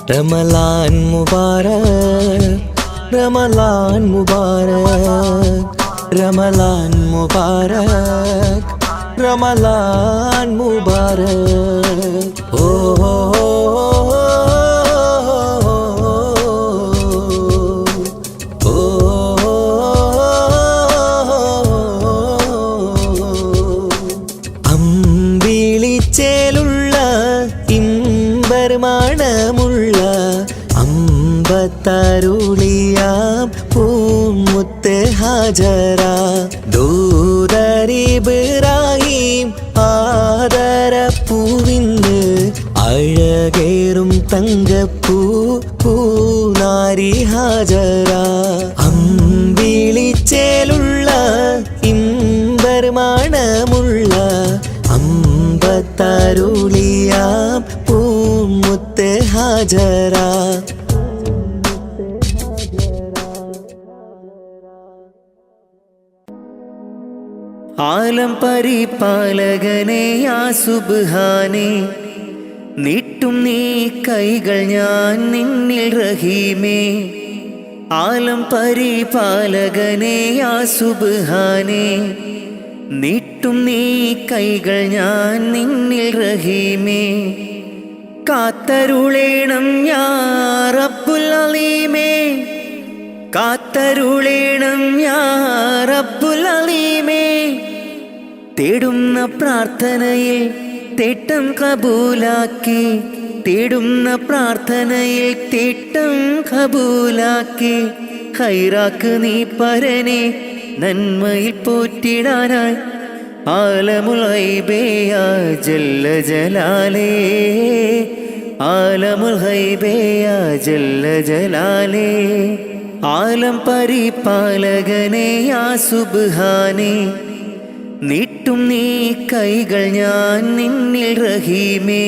रमलान मुबारक, रमलान मुबारक, रमलान मुबारक, रमलान मुबारक। ओ അമ്പിളിച്ചേലുള്ള ഇമ്പർമണമുള്ള അമ്പത്തരുളിയാം പൂമുത്ത് ഹാജറ ദൂതരിബ്രാഹിം ആദരപ്പൂവിന്ന് അഴകേറും തങ്കപ്പൂ പൂനാരി ഹാജറ അമ്പിളിച്ചേലുള്ള ഇമ്പർമണമുള്ള അമ്പത്തരുളിയാം പൂമുത്ത് ഹാജറ ആലം പരിപാലകനെ യാ സുബ്ഹാനേ നീട്ടും നീ കൈകൾ ഞാൻ നിന്നിൽ റഹീമേ ആലം പരിപാലകനെ യാ സുബ്ഹാനേ നീട്ടും നീ കൈകൾ ഞാൻ നിന്നിൽ റഹീമേ കാത്തരുളേണം യാ റബ്ബുൽ അലീമേ കാത്തരുളേണം യാ റബ്ബുൽ അലീമേ തേടുന്ന പ്രാർത്ഥനയിൽ തേട്ടം കബൂലാക്കി തേടുന്ന പ്രാർത്ഥനയിൽ തേട്ടം കബൂലാക്കി ഖൈറാക്ക് നീ പരനെ നന്മയിൽ പോറ്റിടാനായി ആലമുൽ ഗൈബേ യാ ജല്ല ജലാലേ ആലമുൽ ഗൈബേ യാ ജല്ല ജലാലേ ആലം പരിപാലകനെ യാ സുബ്ഹാനേ നീട്ടും നീ കൈകൾ ഞാൻ നിന്നിൽ റഹീമേ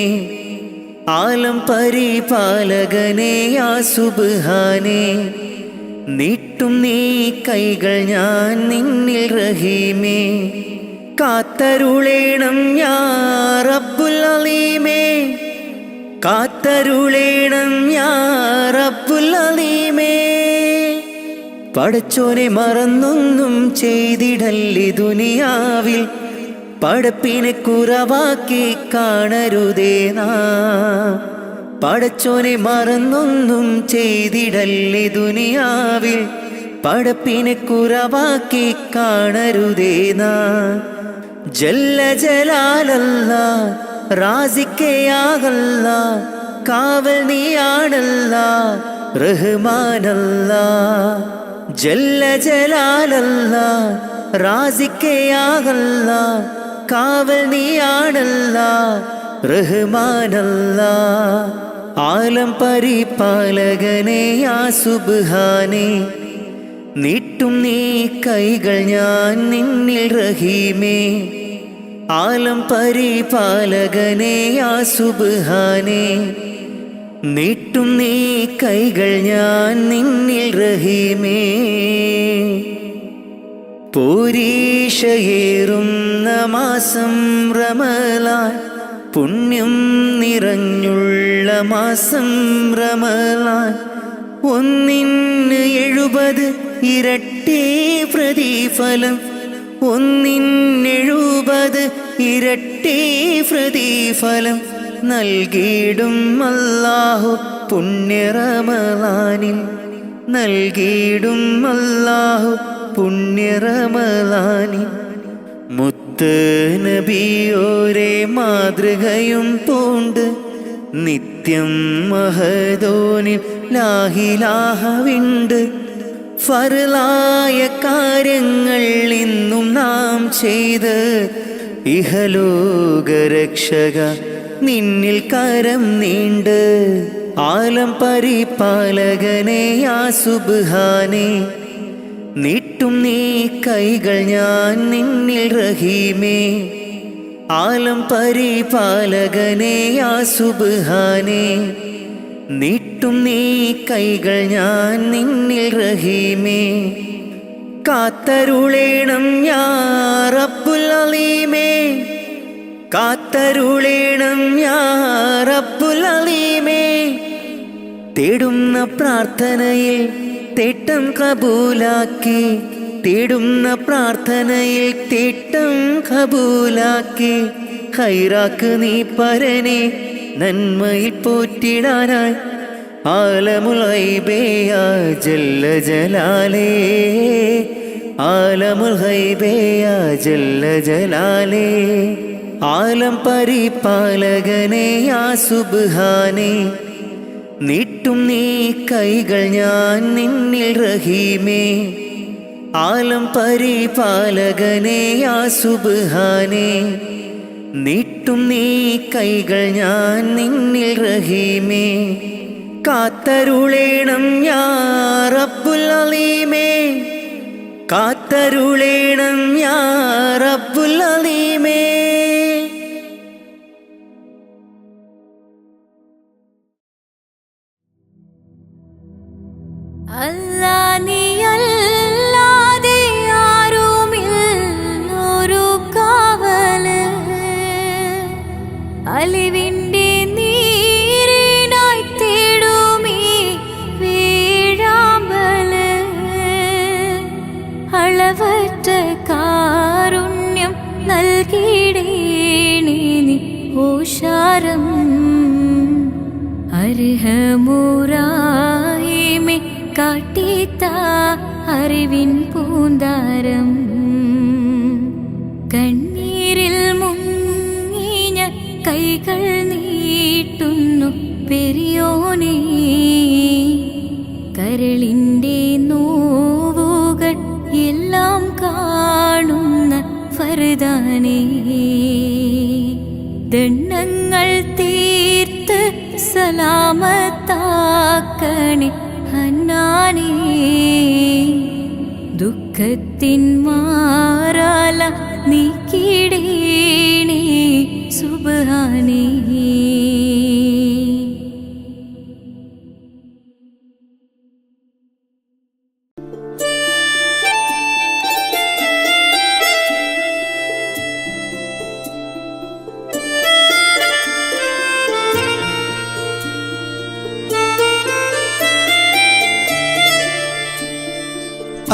ആലം പരിപാലകനെ യാ സുബ്ഹാനേ നീട്ടും നീ കൈകൾ ഞാൻ നിന്നിൽ റഹീമേ കാത്തരുളേണം യാ റബ്ബുൽ അലീമേ കാത്തരുളേണം യാ റബ്ബുൽ അലീമേ പടച്ചോനെ മറന്നൊന്നും ചെയ്തിടല്ലേ ദുനിയാവിൽ പടപ്പിനെ കുറവാക്കി കാണരുതേ നാം പടച്ചോനെ മറന്നൊന്നും ചെയ്തിടല്ലേ ദുനിയാവിൽ പടപ്പിനെ കുറവാക്കി കാണരുതേ നാം ജല്ല ജലാലല്ലാ റാസിക്കയാകല്ലാ കാവൽ നീയാണല്ലാ റഹ്മാനല്ലാ ജല്ല ജലാലല്ലാ റാസിക്കയാകല്ലാ കാവൽ നീയാണല്ലാ റഹ്മാനല്ലാ ആലം പരിപാലകനെ യാ സുബ്ഹാനേ നീട്ടും നീ കൈകൾ ഞാൻ നിന്നിൽ റഹീമേ ആലം പരിപാലകനെ യാ സുബ്ഹാനേ നീട്ടും നീ കൈകൾ ഞാൻ നിന്നിൽ റഹീമേ പോരീഷയേറുന്ന മാസം റമളാൻ പുണ്യം നിറഞ്ഞുള്ള മാസം റമളാൻ ഒന്നിന് 70 ഇരട്ടി പ്രതിഫലം ഒന്നിന് 70 ഇരട്ടി പ്രതിഫലം നൽകിയിടും അല്ലാഹു പുണ്യ റമളാനിൽ നൽകിയിടും അല്ലാഹു പുണ്യ റമളാനിൽ മുത്ത് നബിയോരെ മാതൃകയും പൂണ്ട് നിത്യം മഹദോനിൽ ലാഹിലാഹവിണ്ട് ഫർലായ കാര്യങ്ങൾ ഇന്നും നാം ചെയ്ത് ഇഹലോകരക്ഷക നിന്നിൽ കരം നീണ്ട് ആലം പരിപാലകനെ യാ സുബ്ഹാനേ നീട്ടും നീ കൈകൾ ഞാൻ നിന്നിൽ റഹീമേ ആലം പരിപാലകനെ യാ സുബ്ഹാനേ നീട്ടും നീ കൈകൾ ഞാൻ നിന്നിൽ റഹീമേ കാത്തരുളേണം യാ റബ്ബുൽ അലീമേ കാത്തരുളേണം യാ റബ്ബുൽ അലീമേ തേടുന്ന പ്രാർത്ഥനയിൽ തേട്ടം കബൂലാക്കി, തേടുന്ന പ്രാർത്ഥനയിൽ തേട്ടം കബൂലാക്കി. ഖൈറാക്ക് നീ പരനെ നന്മയിൽ പോറ്റിടാനായി. ആലമുൽ ഗൈബിയ ജല്ല ജലാലേ, ആലമുൽ ഗൈബിയ ജല്ല ജലാലേ. ആലം പരിപാലകനെ യാ സുബ്ഹാനേ, നീട്ടും നീ കൈകൾ ഞാൻ നിന്നിൽ റഹീമേ. ആലം പരിപാലകനെ യാ സുബ്ഹാനേ, നീട്ടും നീ കൈകൾ ഞാൻ നിന്നിൽ റഹീമേ. കാത്തരുളേണം യാ റബ്ബുൽ അലീമേ, കാത്തരുളേണം യാ റബ്ബുൽ അലീമേ. അല്ലാ നീയല്ലാതെ ആരുമില്ലൊരു കാവല്, അലിവിൻ്റെ നീരിനായി തേടുമീ വീഴാമ്പല്. അളവറ്റ കാരുണ്യം നൽകിടേണേ നീ ഓശാരം. അർഹമുറാഹിമേ കാട്ടിത്ത അറിവിൻ പൂന്താരം. കണ്ണീരിൽ മുങ്ങിഞ്ഞ കൈകൾ നീട്ടുന്നു പെരിയോനേ, കരളിൻ്റെ നോവുകൾ എല്ലാം കാണുന്ന ഫർദാനേ. ദണ്ണങ്ങൾ തീർത്ത് സലാമത്താക്കണേ ഹന്നാനേ, ദുഃഖത്തിൻ മാറാല നീക്കിടേണേ സുബ്ഹാനേ.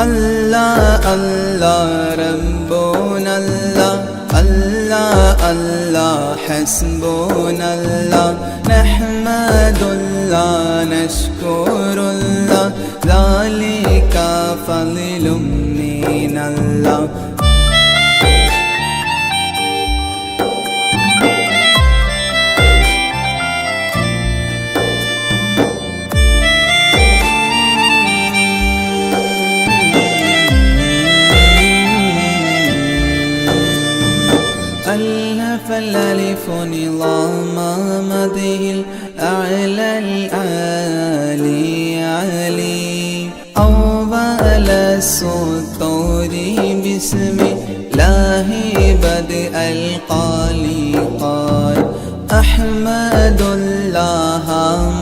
Allah Allah Rabbunallah, Allah Allah Hasbunallah. Nahmadullah nashkurullah, Zalika fadlun minallah. فالألف نظام مده الأعلى العالي علي، أول السطور بسم الله بدء القالي قال. أحمد الله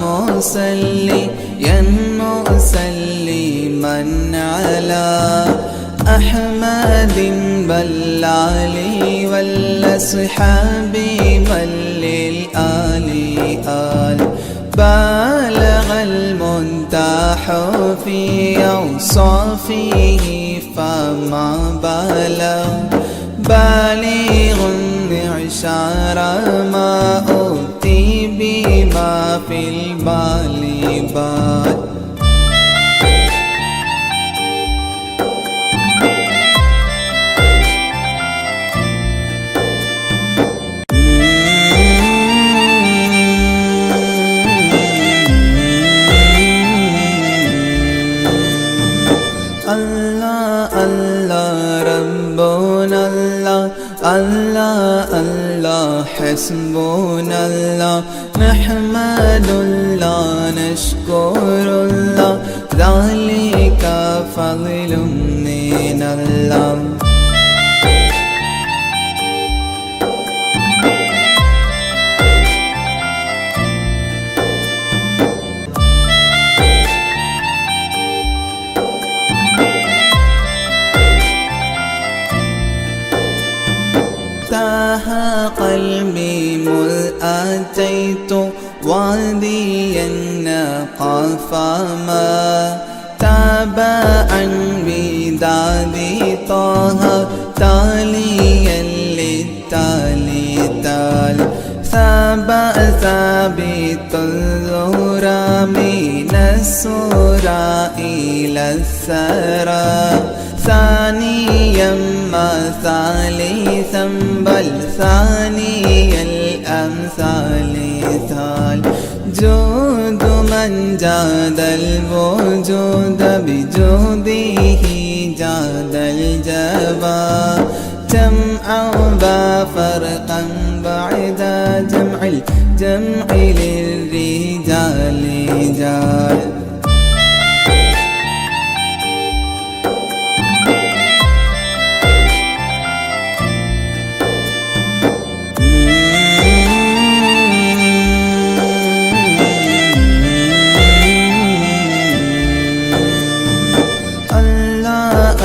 مسليا مسلما على أحمد بلالي والأصحاب من للآل آل. بالغ المنتاح في أوصافه فما بلغ، بالغ معشار ما أوتي بما في البال بال. Allah Allah hasbunallah, nahmadullah nashkurullah, dhalika fadlun minallah. قلبي مذ أتيت واديا قفما تابعا بداد طه تاليا للتالي تال ثابت الزهرى من السورى إلى الثرى ثانيا ما ثالثا بل ثاني الأمثال ثال جود من جاد الوجود بجوده جاد الجبا جمعا وفرقا بعد جمع الجمع للرجال رجال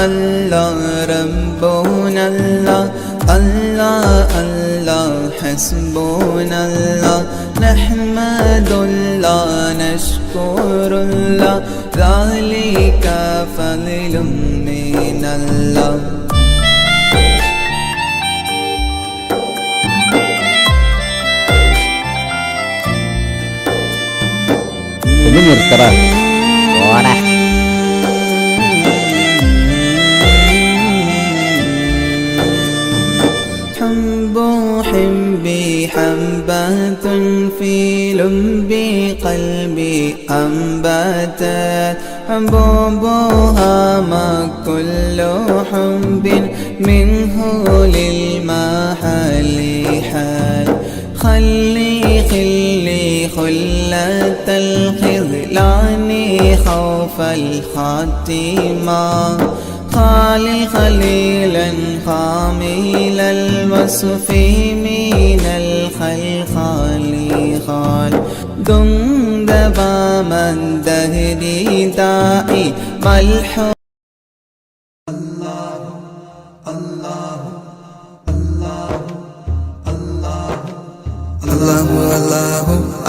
الله ربنا الله الله الله حسبنا الله نحمد الله نشكر الله ذلك فضل من الله ഒന്ന് നിർത്തറ ഓടാ حبي حبة في لب قلبي أنبتت حبوبها ما كل حب منه للمحل حال خلي خلة الخذلان خوف الخاتمة خليلا خامل الوصف من الخلخال خال دندب من دهري داعي ملحوظ الله الله الله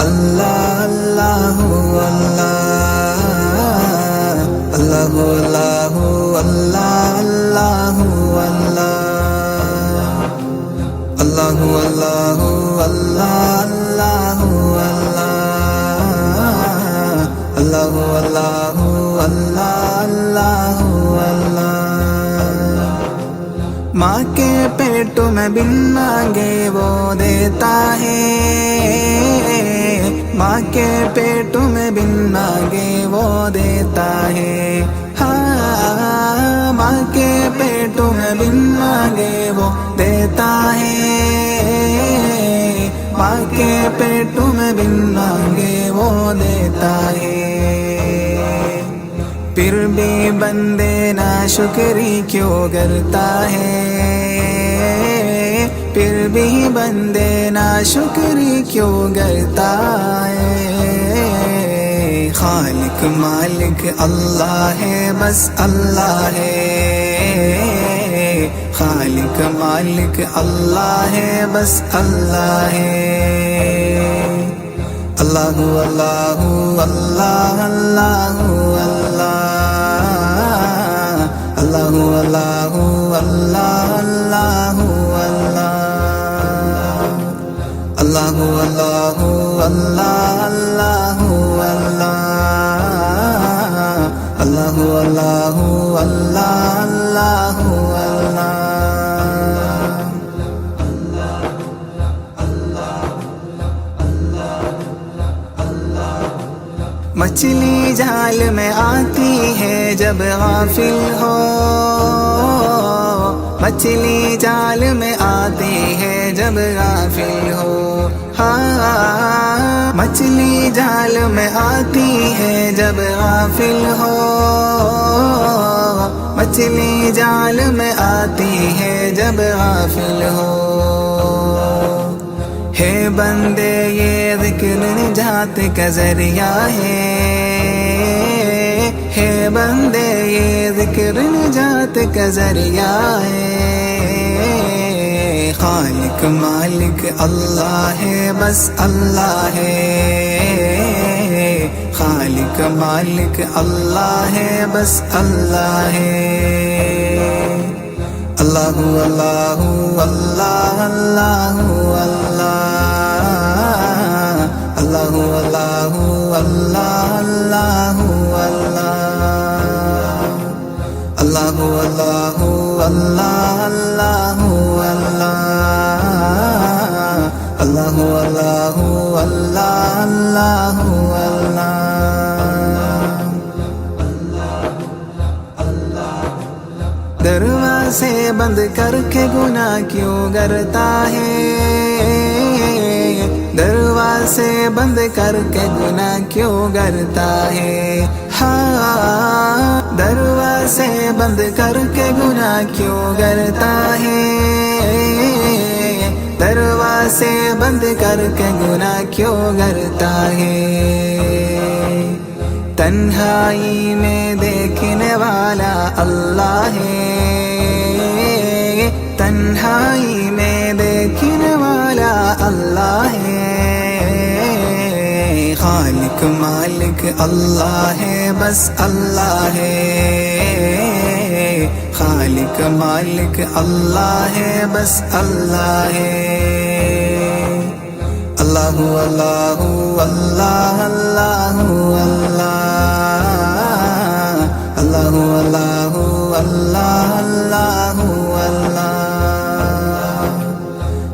الله الله الله الله الله الله الله الله الله الله माँ के पेट में बिन मांगे वो देता है माँ के पेट में बिन मांगे वो देता है हाँ माँ के पेट में बिन मांगे वो देता है माँ के पेट में बिन मांगे वो देता है फिर भी बंदे ना शुक्री क्यों करता है फिर भी बंदे ना शुक्री क्यों करता है खालिक मालिक अल्लाह है बस अल्लाह है खालिक मालिक अल्लाह है बस अल्लाह है अल्लाह अल्लाह अल्लाह अल्लाह अल्लाह अल्लाह अल्लाह अल्लाह अल्लाह अल्लाह अल्लाह अल्लाह अल्लाह मछली जाल में आती है जब गाफिल हो मछली जाल में आती है जब गाफिल हो हाँ मछली जाल में आती है जब गाफिल हो मछली जाल में आती है जब गाफिल हो है बंदे ये ज़िक्र निजात का ज़रिया है बंदे ये ज़िक्र निजात का ज़रिया है खालिक मालिक अल्लाह है बस अल्लाह है, खालिक मालिक अल्लाह है बस अल्लाह है। अल्लाहु अल्लाहु अल्लाह अल्लाहु अल्लाह, अल्लाहु अल्लाहु अल्लाह अल्लाहु अल्लाह, अल्लाहु अल्लाहु अल्लाह अल्लाहु अल्लाह, अल्लाहु अल्लाहु अल्लाह अल्लाहु अल्लाह। दरवाजे बंद करके गुनाह क्यों करता है, दरवाजे बंद करके गुनाह क्यों करता है। हाँ, दरवाजे बंद करके गुनाह क्यों करता है, दरवाजे बंद करके गुनाह क्यों करता है। तन्हाई में देखने वाला अल्लाह है, तन्हाई में देखने वाला अल्लाह है। खालिक मालिक अल्लाह है बस अल्लाह है, खालिक मालिक अल्लाह है बस अल्लाह है। अल्लाहु अल्लाहु अल्लाह अल्लाहु अल्लाह, अल्लाहु अल्लाहु अल्लाह अल्लाहु अल्लाह,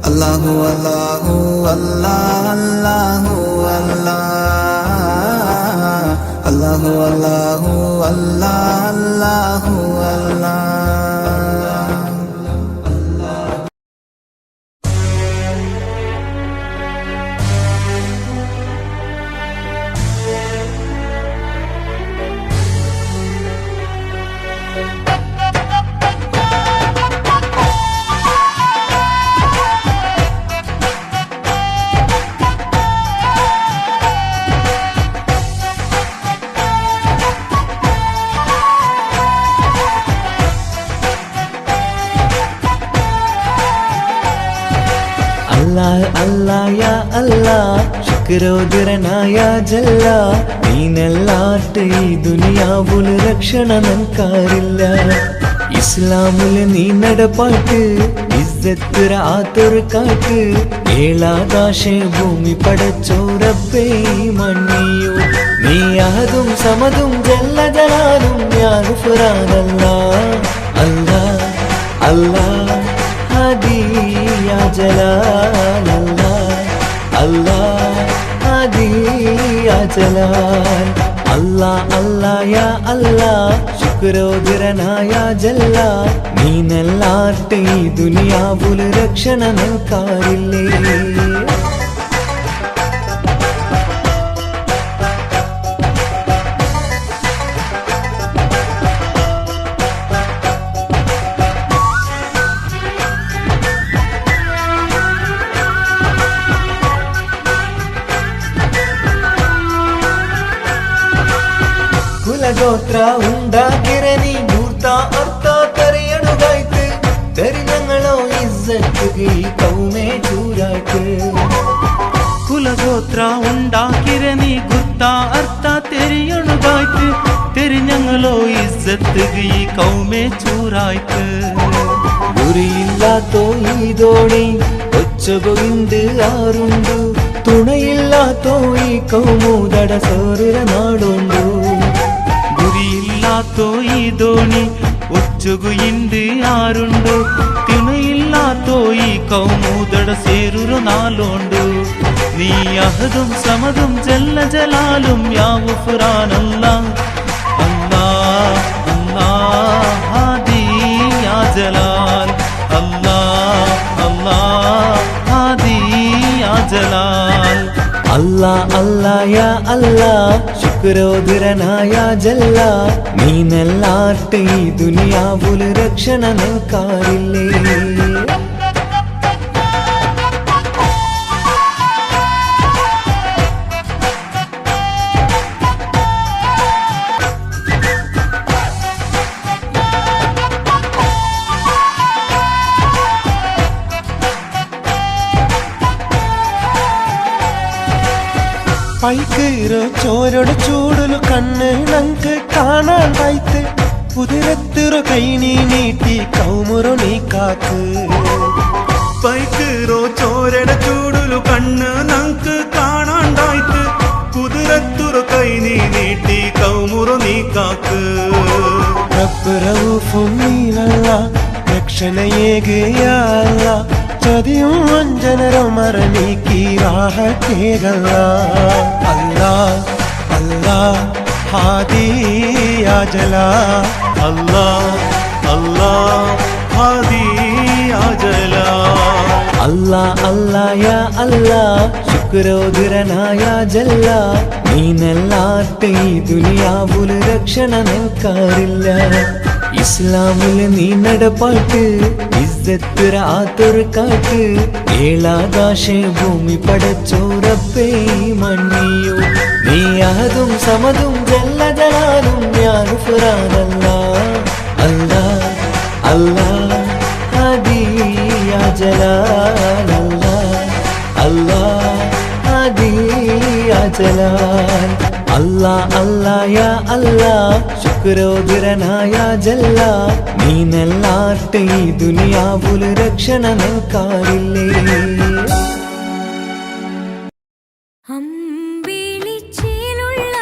अल्लाहु अल्लाहु अल्लाह अल्लाहु अल्लाह, अल्लाहु अल्लाहु अल्लाह अल्लाहु अल्लाह। അല്ലാഹ് അല്ലാഹ് യാ അല്ലാഹ് ശുക്രോദരനായ ജല്ല, നീനല്ലാട്ട് ഈ ദുനിയാവുല് രക്ഷണ നൻകാരില്ല. ഇസ്ലാമുല് നീ നടപ്പാട്ട് ഇസ്സത്ത് ആത്തൊരു കാട്ട്, ഏഴാകാശ ഭൂമി പടച്ചോ റബ്ബേ മണ്ണിയോ. നീ അഹദും സമദും ജല്ല ജലാലും യാ ഗുഫ്രാനല്ലാഹ്, അല്ലാഹ് അല്ലാഹ് हादी या जलाल अल्लाह, अल्लाह हादी या जलाल। अल्लाह अल्लाह या अल्लाह ശുക്രോദരനായ ജല്ല, നീനല്ലാട്ട് ഈ ദുനിയാവുല് രക്ഷണ നൽകാറില്ലേ. കുലഗോത്ര ഉണ്ടാക്കിരനി മൂർത്ത അർത്ഥ തെരയണുകായ്ക്ക്, തെരിഞ്ഞങ്ങളോ ഇസ്സത്ത് ഈ കൗമേ ചൂരായ്ക്ക്. ಕುಲಗೋತ್ರ ಉಂಡಾಕಿರನಿ ಗುರ್ತ ಅರ್ಥ ತೆರಿಯಣುಗಾಯ್ತು, ತೆರಿഞ്ഞങ്ങളോ ഇസ്സത്ത് ഈ കൗമേ ചൂരായ്ക്ക്. ഗുരിയില്ലാത്തോ ഈ ദോണി ഒച്ചകൊയിണ്ട് ആറുണ്ടു, തുണയില്ലാത്തോ ഈ കൗമൂതട സോറിര നാടുണ്ടു. ಗುರಿಯಿಲ್ಲಾತೋ ಈ ದೋಣಿ ಒಚ್ಚುಗು ಇಂಡಿ ಆರುಂಡು, ತಿಣಯಿಲ್ಲಾತೋ ಈ ಕೌಮೂದಡ ಸೇರುರ ನಾಲೋಂಡು. നീ അഹദും സമദും ജല്ല ജലാലും യാ ഗുഫ്രാനല്ലാഹ്, അല്ലാഹ് അല്ലാഹ് ഹാദി യാ ജലാൽ, അല്ലാഹ് അല്ലാഹ് ഹാദി യാ ജലാൽ. അല്ലാഹ് അല്ലാഹ് യാ അല്ലാഹ് ശുക്രോദരനായ ജല്ല, നീനല്ലാട്ട് ഈ ദുനിയാവുല് രക്ഷണ നൽകാറില്ലേ. പൈക്കീറോ ചോരയുടെ ചൂടുಲು കണ്ണ് നങ്ക് കാണാണ്ടായിത്ത് കുതിരത്തിറോ കൈ നീ നീട്ടി കൗമുറോ നീ കാത്ത് പൈക്കീറോ ചോരയുടെ ചൂടുലു കണ്ണ് നങ്ക് കാണാണ്ടായിത്ത് കുതിരത്തുറ കൈ നീ നീട്ടി കൗമുറോ നീ കാക്ക് റബ്ബ് റഊഫും നീനല്ല രക്ഷണയേകയല്ല ചതിയും വഞ്ചനരോ മറനീക്കി റാഹത്തേകല്ല അല്ലാ അല്ലാ ഹാദിയാ ജലാ അല്ലാ അല്ലാ ഹാദിയാ ജലാ അല്ലാ അല്ലാ യാ അല്ലാ ശുക്രോധരനായ ജല്ല നീനല്ലാത്ത ഈ ദുനിയാവുല് രക്ഷണ നിൽക്കാറില്ല ഇസ്ലാമില് നീ നടപ്പാട്ട് ഇസ്സത്ത് റാത്തൊരു കാട്ട് ഏഴാകാശ ഭൂമി പടച്ചോറപ്പേ മണ്ണിയോ നീ അഹദും സമതും ജല്ല ജലാലും ഞാൻ ഫുറാനല്ല അല്ലാ അല്ലാ ഹാദിയാ ജലാൽ അല്ലാ അല്ലാ ഹാദിയാ ജലാൽ അല്ലാ അല്ലാ യാ അല്ലാ ശുക്രോധരനായ ജല്ല നീനല്ലാത്ത ഈ ദുനിയാവുല് രക്ഷണ നിൽക്കാറില്ലേ അമ്പിളിച്ചേലുള്ള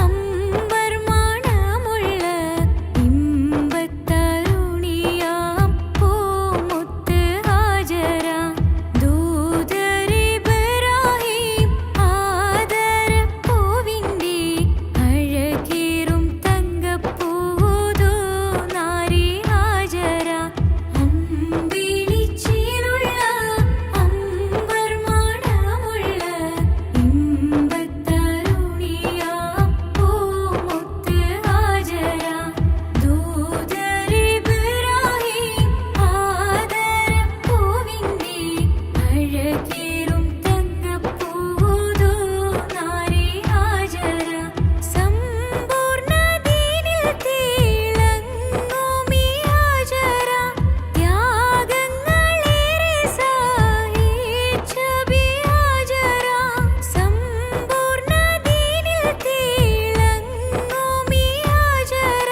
അമ്പർമാണമുള്ള ഇമ്പത്തരുണിയാം പൂമുത്ത് ഹാജര ദൂതരിബ്രാഹിം ആദരപ്പൂവിൻ്റെ അഴകേറും തങ്കപ്പൂതോ നാരി ഹാജര അമ്പിളിച്ചേലുള്ള അമ്പർമാണമുള്ള ഇമ്പത്തരുണിയാം പൂമുത്ത് ഹാജര ദൂതരിബ്രാഹിം ആദരപ്പൂവിൻ്റെ അഴകേറും തങ്കപ്പൂതോ നാരി ഹാജര സമ്പൂർണ്ണ ദീനിൽ തിളങ്ങുമീ ഹാജര ത്യാഗങ്ങളേറെ സഹിച്ച ബി ഹാജര സമ്പൂർണ്ണ ദീനിൽ തിളങ്ങുമീ ഹാജര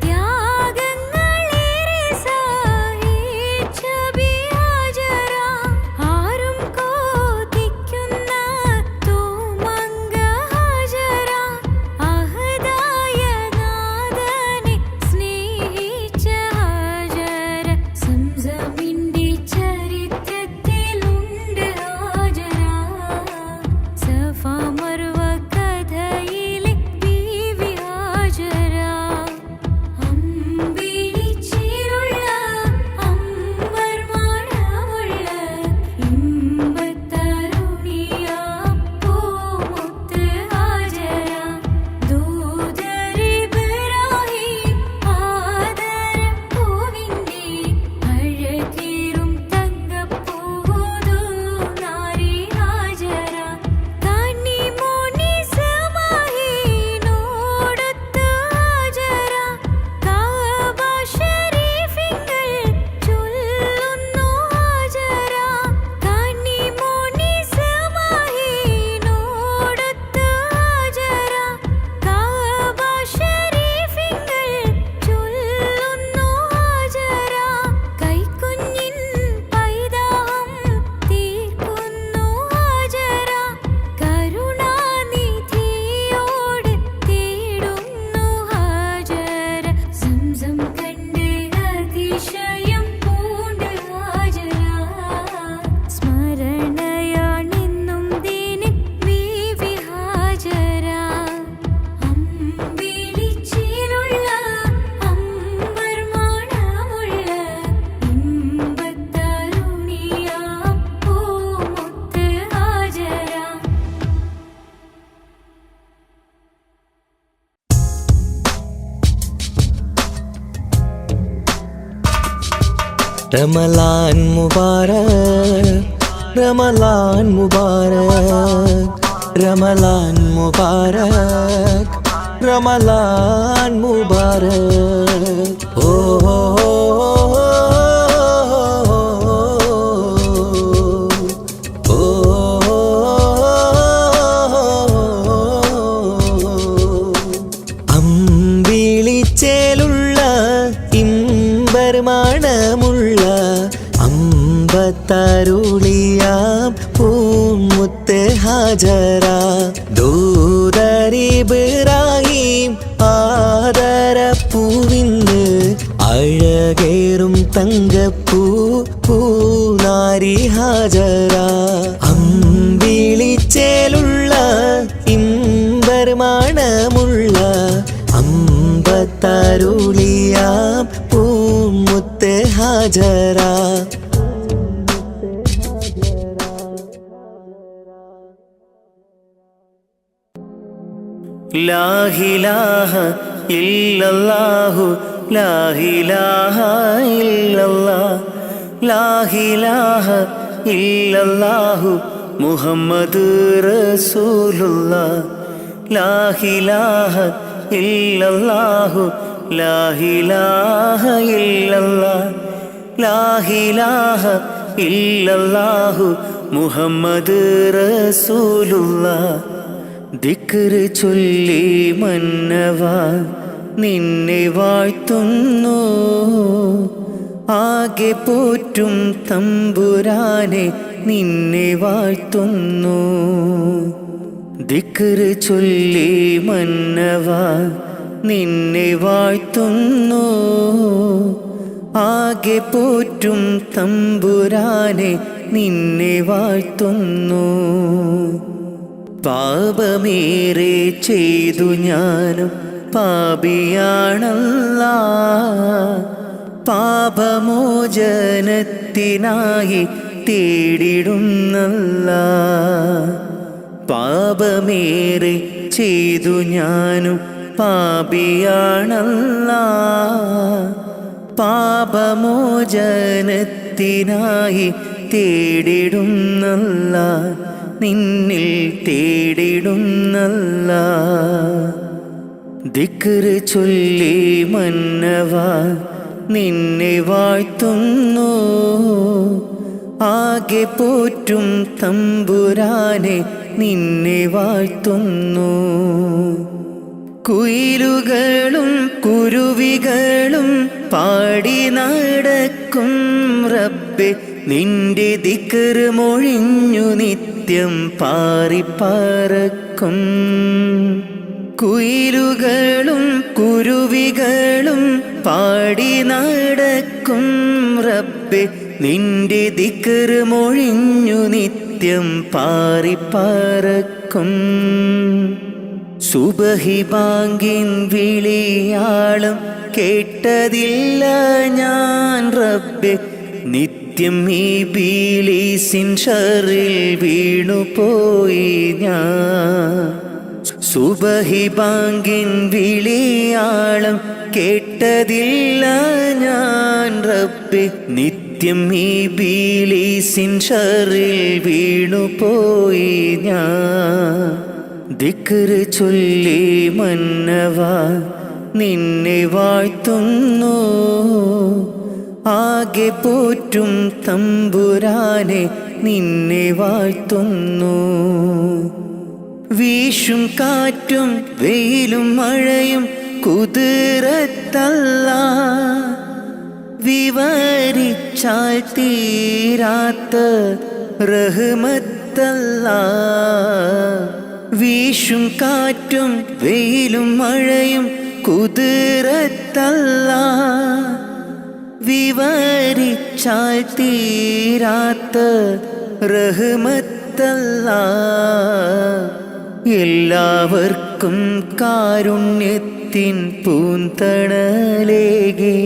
ത്യാഗങ്ങളേറെ സഹിച്ച ബി ഹാജര ആരും കൊതിക്കുന്ന തൂമങ്ക ഹാജര അഹദായ നാഥനെ സ്നേഹിച്ച ഹാജര സംസമിന്റെ ചരിത്രത്തിലുണ്ട് ഹാജര സഫ മർവ കഥയിലെ ബീവി ഹാജര അമ്പിളിച്ചേലുള്ള അമ്പർമാണമുള്ള ഇമ്പത്തരുണിയാം പൂമുത്ത് ഹാജര ദൂതരിബ്രാഹിം ആദരപ്പൂവിൻ്റെ അഴകേറും തങ്കപ്പൂതോ നാരി ഹാജര കന്നിമോനി സമാഹിനോടൊത്ത് ഹാജര കഅബ ശരീഫിങ്കൽ ചൊല്ലുന്നു ഹാജര കന്നിമോനി സമാഹിനോടൊത്ത് ഹാജര കഅബ ശരീഫിങ്കൽ ചൊല്ലുന്നു ഹാജര കൈക്കുഞ്ഞിൻ പൈതാഹം തീർക്കുന്നു ഹാജര കരുണാനിധിയോട് തേടുന്നു ഹാജര സംസം കണ്ട് അതിശയം പൂണ്ട് ഹാജര സ്മരണയാണെന്നും ദീനിൻ ബീവി ഹാജര അമ്പിളിച്ചേലുള്ള അമ്പർമാണമുള്ള ഇമ്പത്തരുണിയാം പൂമുത്ത് ഹാജര റമലാൻ മുബാരക് റമലാൻ മുബാരക് റമലാൻ മുബാരക് റമലാൻ മുബാരക് ഓ ഓ പൂമുത്ത് ഹാജറ ദൂതരിബ്രാഹിം ആദരപ്പൂവിന്ന് അഴകേറും തങ്കപ്പൂ പൂനാരി ഹാജറ അമ്പിളിച്ചേലുള്ള ഇമ്പർമാണമുള്ള അമ്പത്തരുളിയാം പൂമുത്ത് ഹാജറ ലാ ഇലാഹ ഇല്ലല്ലാഹു ലാ ഇലാഹ ഇല്ലല്ലാഹ് ലാ ഇലാഹ ഇല്ലല്ലാഹു മുഹമ്മദ് റസൂലുള്ളാഹ് ലാ ഇലാഹ ഇല്ലല്ലാഹു ലാ ഇലാഹ ഇല്ലല്ലാഹ് ലാ ഇലാഹ ഇല്ലല്ലാഹു മുഹമ്മദ് റസൂലുള്ളാഹ് ദിക്റ് ചൊല്ലി മന്നവാ നിന്നെ വാഴ്ത്തുന്നു ആകെ പോറ്റും തമ്പുരാനെ നിന്നെ വാഴ്ത്തുന്നു ദിക്റ് ചൊല്ലി മന്നവാ നിന്നെ വാഴ്ത്തുന്നു ആകെ പോറ്റും തമ്പുരാനെ നിന്നെ വാഴ്ത്തുന്നു പാപമേറെ ചെയ്തു ഞാനും പാപിയാണല്ലാ പാപമോചനത്തിനായി തേടിടുന്നല്ലാ പാപമേറെ ചെയ്തു ഞാനും പാപിയാണല്ലാ പാപമോചനത്തിനായി തേടിടുന്നല്ലാ നിന്നിൽ തേടിടുന്നല്ലാ ദിക്റ് ചൊല്ലി മന്നവാ നിന്നെ വാഴ്ത്തുന്നു ആകെ പോറ്റും തമ്പുരാനെ നിന്നെ വാഴ്ത്തുന്നു കുയിലുകളും കുരുവികളും പാടി നടക്കും റബ്ബേ നിന്റെ ദിക്റ് മൊഴിഞ്ഞു നിത്യം പാറിപ്പറക്കും കുയിലുകളും കുരുവികളും പാടി നടക്കും റബ്ബേ നിന്റെ ദിക്റ് മൊഴിഞ്ഞു നിത്യം പാറിപ്പറക്കും സുബഹി ബാങ്കിൻ വിളിയാളം കേട്ടതില്ല ഞാൻ റബ്ബേ നിത്യം ഈ ബീലീസിൻ ഷറിൽ വീണുപോയി ഞാൻ സുബഹി ബാങ്കിൻ വിളിയാളം കേട്ടതില്ല ഞാൻ റബ്ബേ നിത്യം ഈ ബീലീസിൻ ഷറിൽ വീണുപോയി ഞാൻ ദിക്റ് ചൊല്ലി മന്നവാ നിന്നെ വാഴ്ത്തുന്നു ആകെ പോറ്റും തമ്പുരാനെ നിന്നെ വാഴ്ത്തുന്നു വീശും കാറ്റും വെയിലും മഴയും കുതിരത്തല്ലാ വിവരിച്ചാൽ തീരാത്ത റഹ്മത്തല്ലാ വീശും കാറ്റും വെയിലും മഴയും കുതിരത്തല്ലാ വിവരിച്ചാൽ തീരാത്ത റഹ്മത്തല്ലാ എല്ലാവർക്കും കാരുണ്യത്തിൻ പൂന്തണലേകെ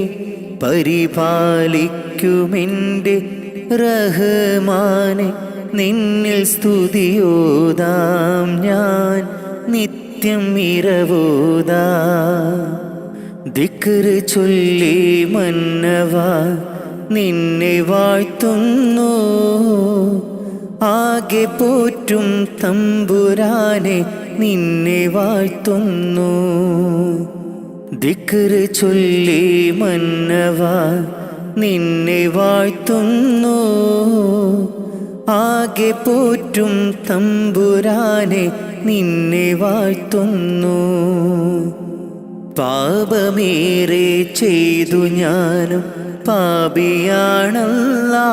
പരിപാലിക്കുമെൻ്റെ റഹ്മാനെ നിന്നിൽ സ്തുതിയോതാം ഞാൻ നിത്യം ഇരവോതാം ദിക്റ് ചൊല്ലി മന്നവാ നിന്നെ വാഴ്ത്തുന്നു ആകെ പോറ്റും തമ്പുരാനെ നിന്നെ വാഴ്ത്തുന്നു ദിക്റ് ചൊല്ലി മന്നവാ നിന്നെ വാഴ്ത്തുന്നു ആകെ പോറ്റും തമ്പുരാനെ നിന്നെ വാഴ്ത്തുന്നു പാപമേറെ ചെയ്തു ഞാനും പാപിയാണല്ലാ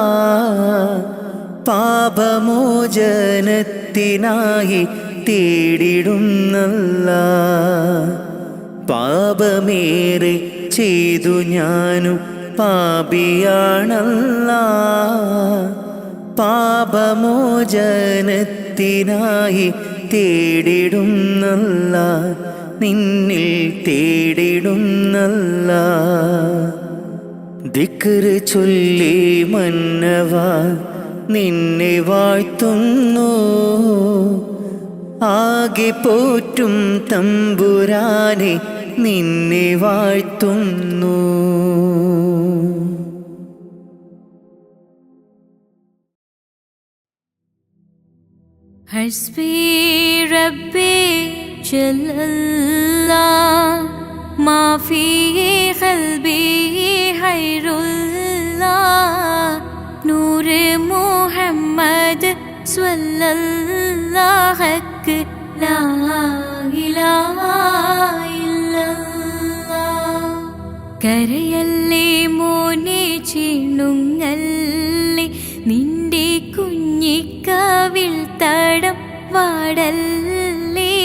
പാപമോചനത്തിനായി തേടിടുന്നല്ല. പാപമേറെ ചെയ്തു ഞാനും പാപിയാണല്ല. പാപമോചനത്തിനായി തേടിടുന്നല്ല, നിന്നിൽ തേടിടുന്നല്ല. ദിക്റ് ചൊല്ലി മന്നവാ നിന്നെ വാഴ്ത്തുന്നു. ആകെ പോറ്റും തമ്പുരാനെ നിന്നെ വാഴ്ത്തുന്നു. ഹസ്ബി റബ്ബി ജല്ലല്ലാഹ് മാ ഫീ ഖൽബി ഖൈറുല്ലാഹ് നൂറ് മുഹമ്മദ് സ്വല്ലല്ലാഹു ലാ ഇലാഹ ഇല്ലല്ലാഹ്. കരയല്ലേ മോനെ ചിണുങ്ങല്ലേ, നിന്റെ കുഞ്ഞിക്കവിൾ തടം വാടല്ലേ.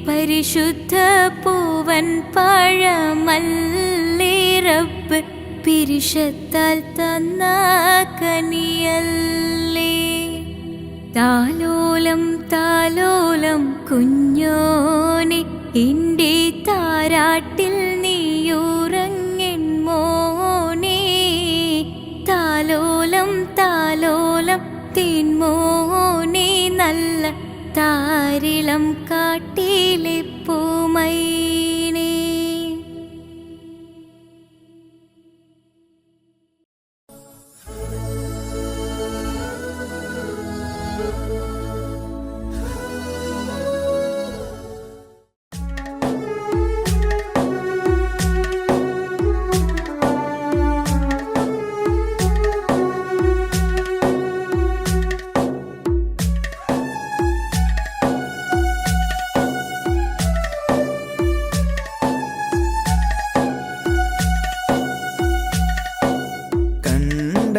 പരിശുദ്ധ പൂവൻ പഴമല്ലേ റബ്ബ് പിരിശത്താൽ തന്ന കനിയല്ലേ. താലോലം താലോലം കുഞ്ഞോനെ എൻ്റെ താരാട്ടിൽ നീയുറങ്ങൻ മോനെ. താലോലം താലോലം തേൻമോനെ നല്ല താരിളം കാട്ടിലെ പൂമൈനേ.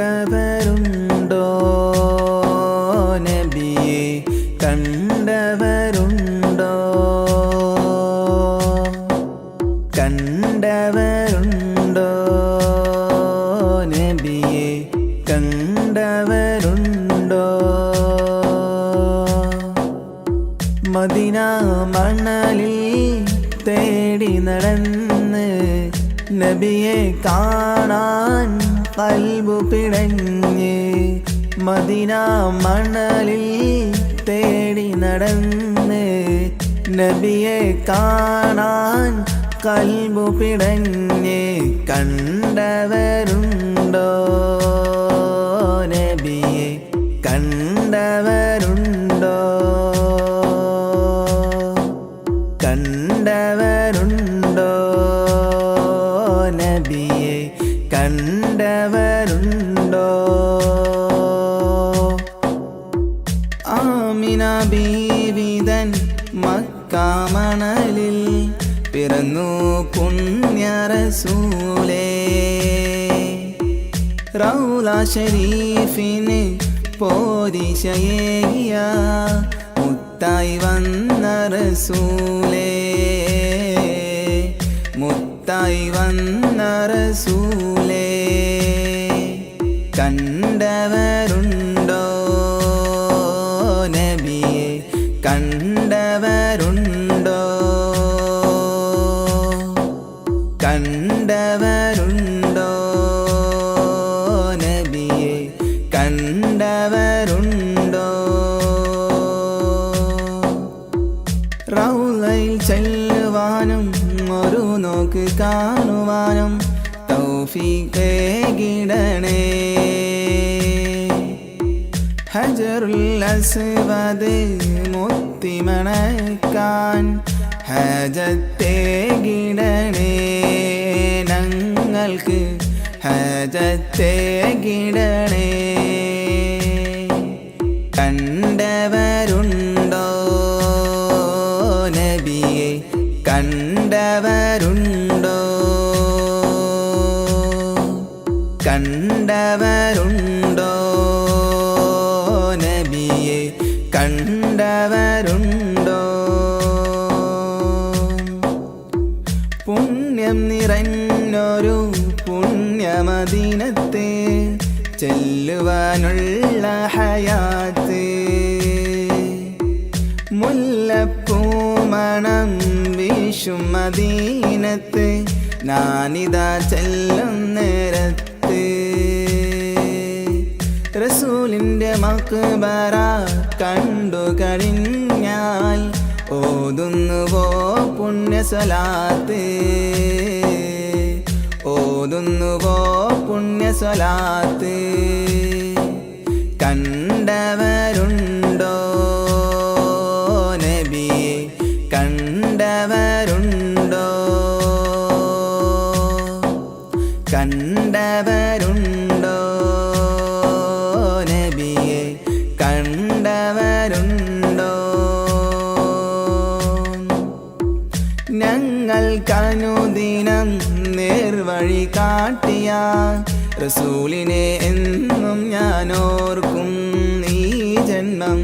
കണ്ടവരുണ്ടോ നബിയെ, കണ്ടവരുണ്ടോ? കണ്ടവരുണ്ടോ നബിയെ, കണ്ടവരുണ്ടോ? മദീന മണലിൽ തേടി നടന്ന് നബിയെ കാണാൻ കൽബു പിടഞ്ഞ്. മദീന മണലിൽ തേടി നടന്ന് നബിയെ കാണാൻ കൽബു പിടഞ്ഞ്. കണ്ടവരുണ്ടോ നബിയെ, കണ്ടവരുണ്ടോ? കണ്ടവരുണ്ടോ നബിയെ, കണ്ടവരുണ്ടോ? ആമിന ബീവിതൻ മക്കാമണലിൽ പിറന്നു പുണ്യ റസൂലേ. റൗള ശരീഫിന് പോരിശയേകിയ മുത്തായി വന്ന റസൂലേ. മുത്തായി വന്ന റസൂലേ. കണ്ടവരുണ്ടോ നബിയെ, കണ്ടവരുണ്ടോ? കണ്ടവരുണ്ടോ നബിയെ, കണ്ടവരുണ്ടോ? റൗളയിൽ ചെല്ലുവാനും ഒരു നോക്ക് കാണുവാനും തൗഫീഖ് കിടണേ. ഹജറുൽ അസ്വദ് മുത്തിമണക്കാൻ ഹജത്തെ കിടണേ. ഞങ്ങൾക്ക് ഹജത്തെ കിടണേ. കണ്ടവരുണ്ടോ നബിയെ, കണ്ടവരുണ്ടോ? കണ്ടവരുണ്ടോ കണ്ടവരുണ്ടോ? പുണ്യം നിറഞ്ഞൊരു പുണ്യമദീനത്തെ ചെല്ലുവാനുള്ള ഹയാത്ത്, മുല്ലപ്പൂമണം വീശും മദീനത്ത് ഞാനിതാ ചെല്ലും നേരത്ത്. റസൂലിൻ്റെ മക്ബറ കണ്ടു കഴിഞ്ഞാൽ ഓതുന്നുവോ പുണ്യസ്വലാത്ത്, ഓതുന്നുവോ പുണ്യസ്വലാത്ത്. കണ്ടവരുണ്ടോ നബിയെ, കണ്ടവരുണ്ടോ? കണ്ടവരുണ്ടോ നബിയെ, കണ്ടവരുണ്ടോ? ഞങ്ങൾക്കനുദിനം നേർവഴി കാട്ടിയ റസൂലിനെ എന്നും ഞാനോർക്കും. ഈ ജന്മം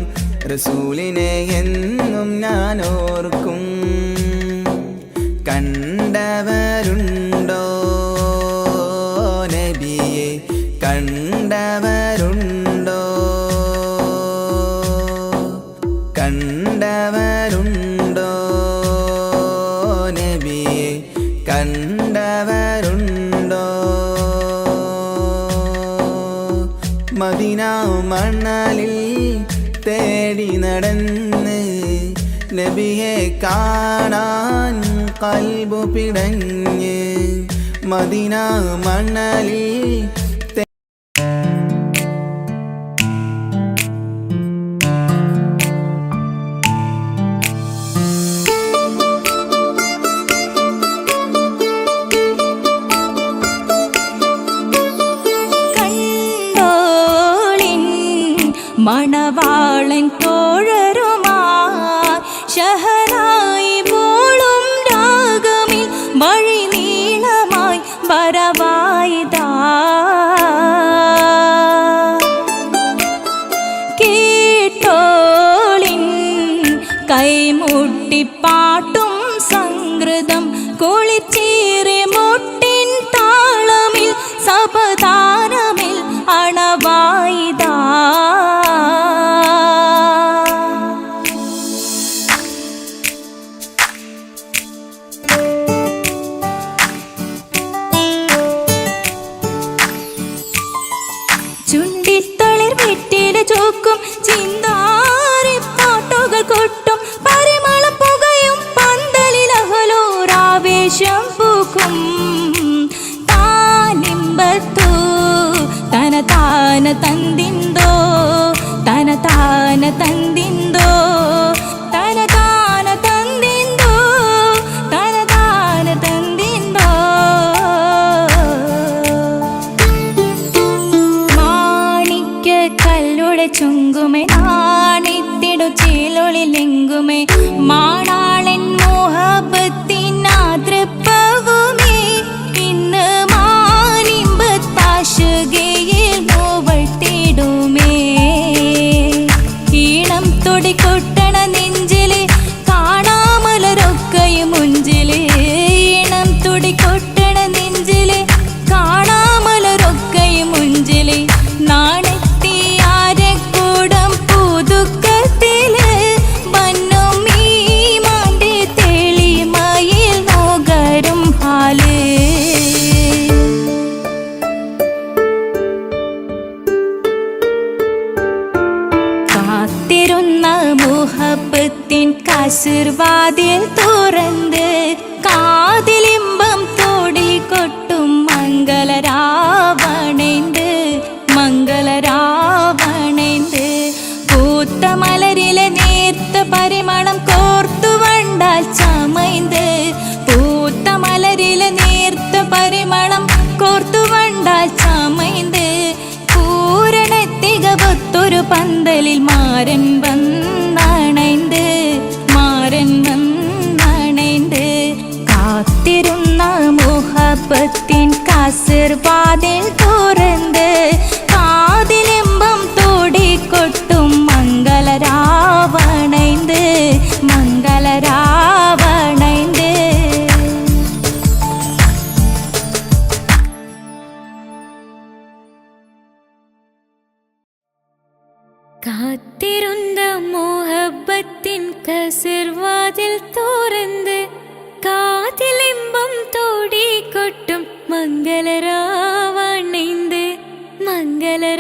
റസൂലിനെ എന്നും ഞാനോർക്കും. കണ്ടവരുണ്ടോ നബിയെ, കണ്ടവരുണ്ടോ? കണ്ടവരുണ്ടോ നബിയെ, കണ്ടവരുണ്ടോ? മദീന മണലിൽ തേടി നടന്ന് നബിയെ കാണാൻ കൽബു പിടഞ്ഞ്, മദീന മണലിൽ മണവാളൻ തോഴരുമായി ഷഹനായി പോളും രാഗമിൽ വഴി നീളമായി വരവായിതാ. കേട്ടോളിൻ കൈമുട്ടിപ്പാട്ടും സംഗൃതം കുളിച്ചേറി മുട്ടിൻ താളമിൽ സപതാരമിൽ അണവായിതാ. ചുണ്ടിത്തളിർ വെറ്റില ചോക്കും ചിന്താരി പാട്ടുകൾ കൊട്ടും പരിമളം പുകയും പന്തലിൽ അഹലോരാവേശം പൂക്കും. താനിമ്പത്തു തന താന തന്തിന്തോ, തന താന തന്തിന്തോ, തന താന തന്തിന്തോ, തന താന തന്തിന്തോ. കല്ലുടെ ചുങ്കുമേ നാണിത്തിടു ചേലൊളിലെങ്കുമേ മാണാളൻ മോഹബത്തിനാതൃപ്പവുമേ ഇന്ന് മാനിമ്പത്താശുകയിൽ നോവട്ടിടുമേ. ഈണം തൊടിക്കൊട്ടണ നെഞ്ചില് കാണാമലരൊക്കെയും മുഞ്ചില്, ഈണം തൊടിക്കൊട്ടണ നെഞ്ചില് കാണാമലരൊക്കെയും മുഞ്ചില്. നാണത്തിയാരക്കൂടം പുതുക്കത്തില് വന്നും ഈ മാന്റെ തെളിമയിൽ നോകരും ഹാല്. കാത്തിരുന്ന മുഹബത്തിൻ കസിർവാതിൽ തുറന്ന് കാതിലിമ്പം തോടി കൊട്ടും മംഗളരാവണേന്ത്, മംഗളരാവണേന്ത്. പൂത്ത മലരിലെ നേർത്ത പരിമളം കോർത്തു വണ്ടാൽ ചമൈന്ത്, പൂത്ത മലരിലെ നേർത്ത പരിമളം കോർത്തു വണ്ടാൽ ചമൈന്ത്. പൂരണ തികവത്തൊരു പന്തലിൽ മാരൻ വന്നണൈന്ത്, മാരൻ വന്നണൈന്ത്. കാത്തിരുന്ന മുഹബത്തിൻ കസിർവാതിൽ തുറന്ന് കാതിലിമ്പം തോടി കൊട്ടും മംഗളരാ കാത്തിരുന്ന മോഹബത്തിൻ കസിർവാതിൽ തുറന്ന് കാതിലിമ്പം തോടിക്കൊട്ടും മംഗളരാവണൈந்து മംഗളരാവണൈந்து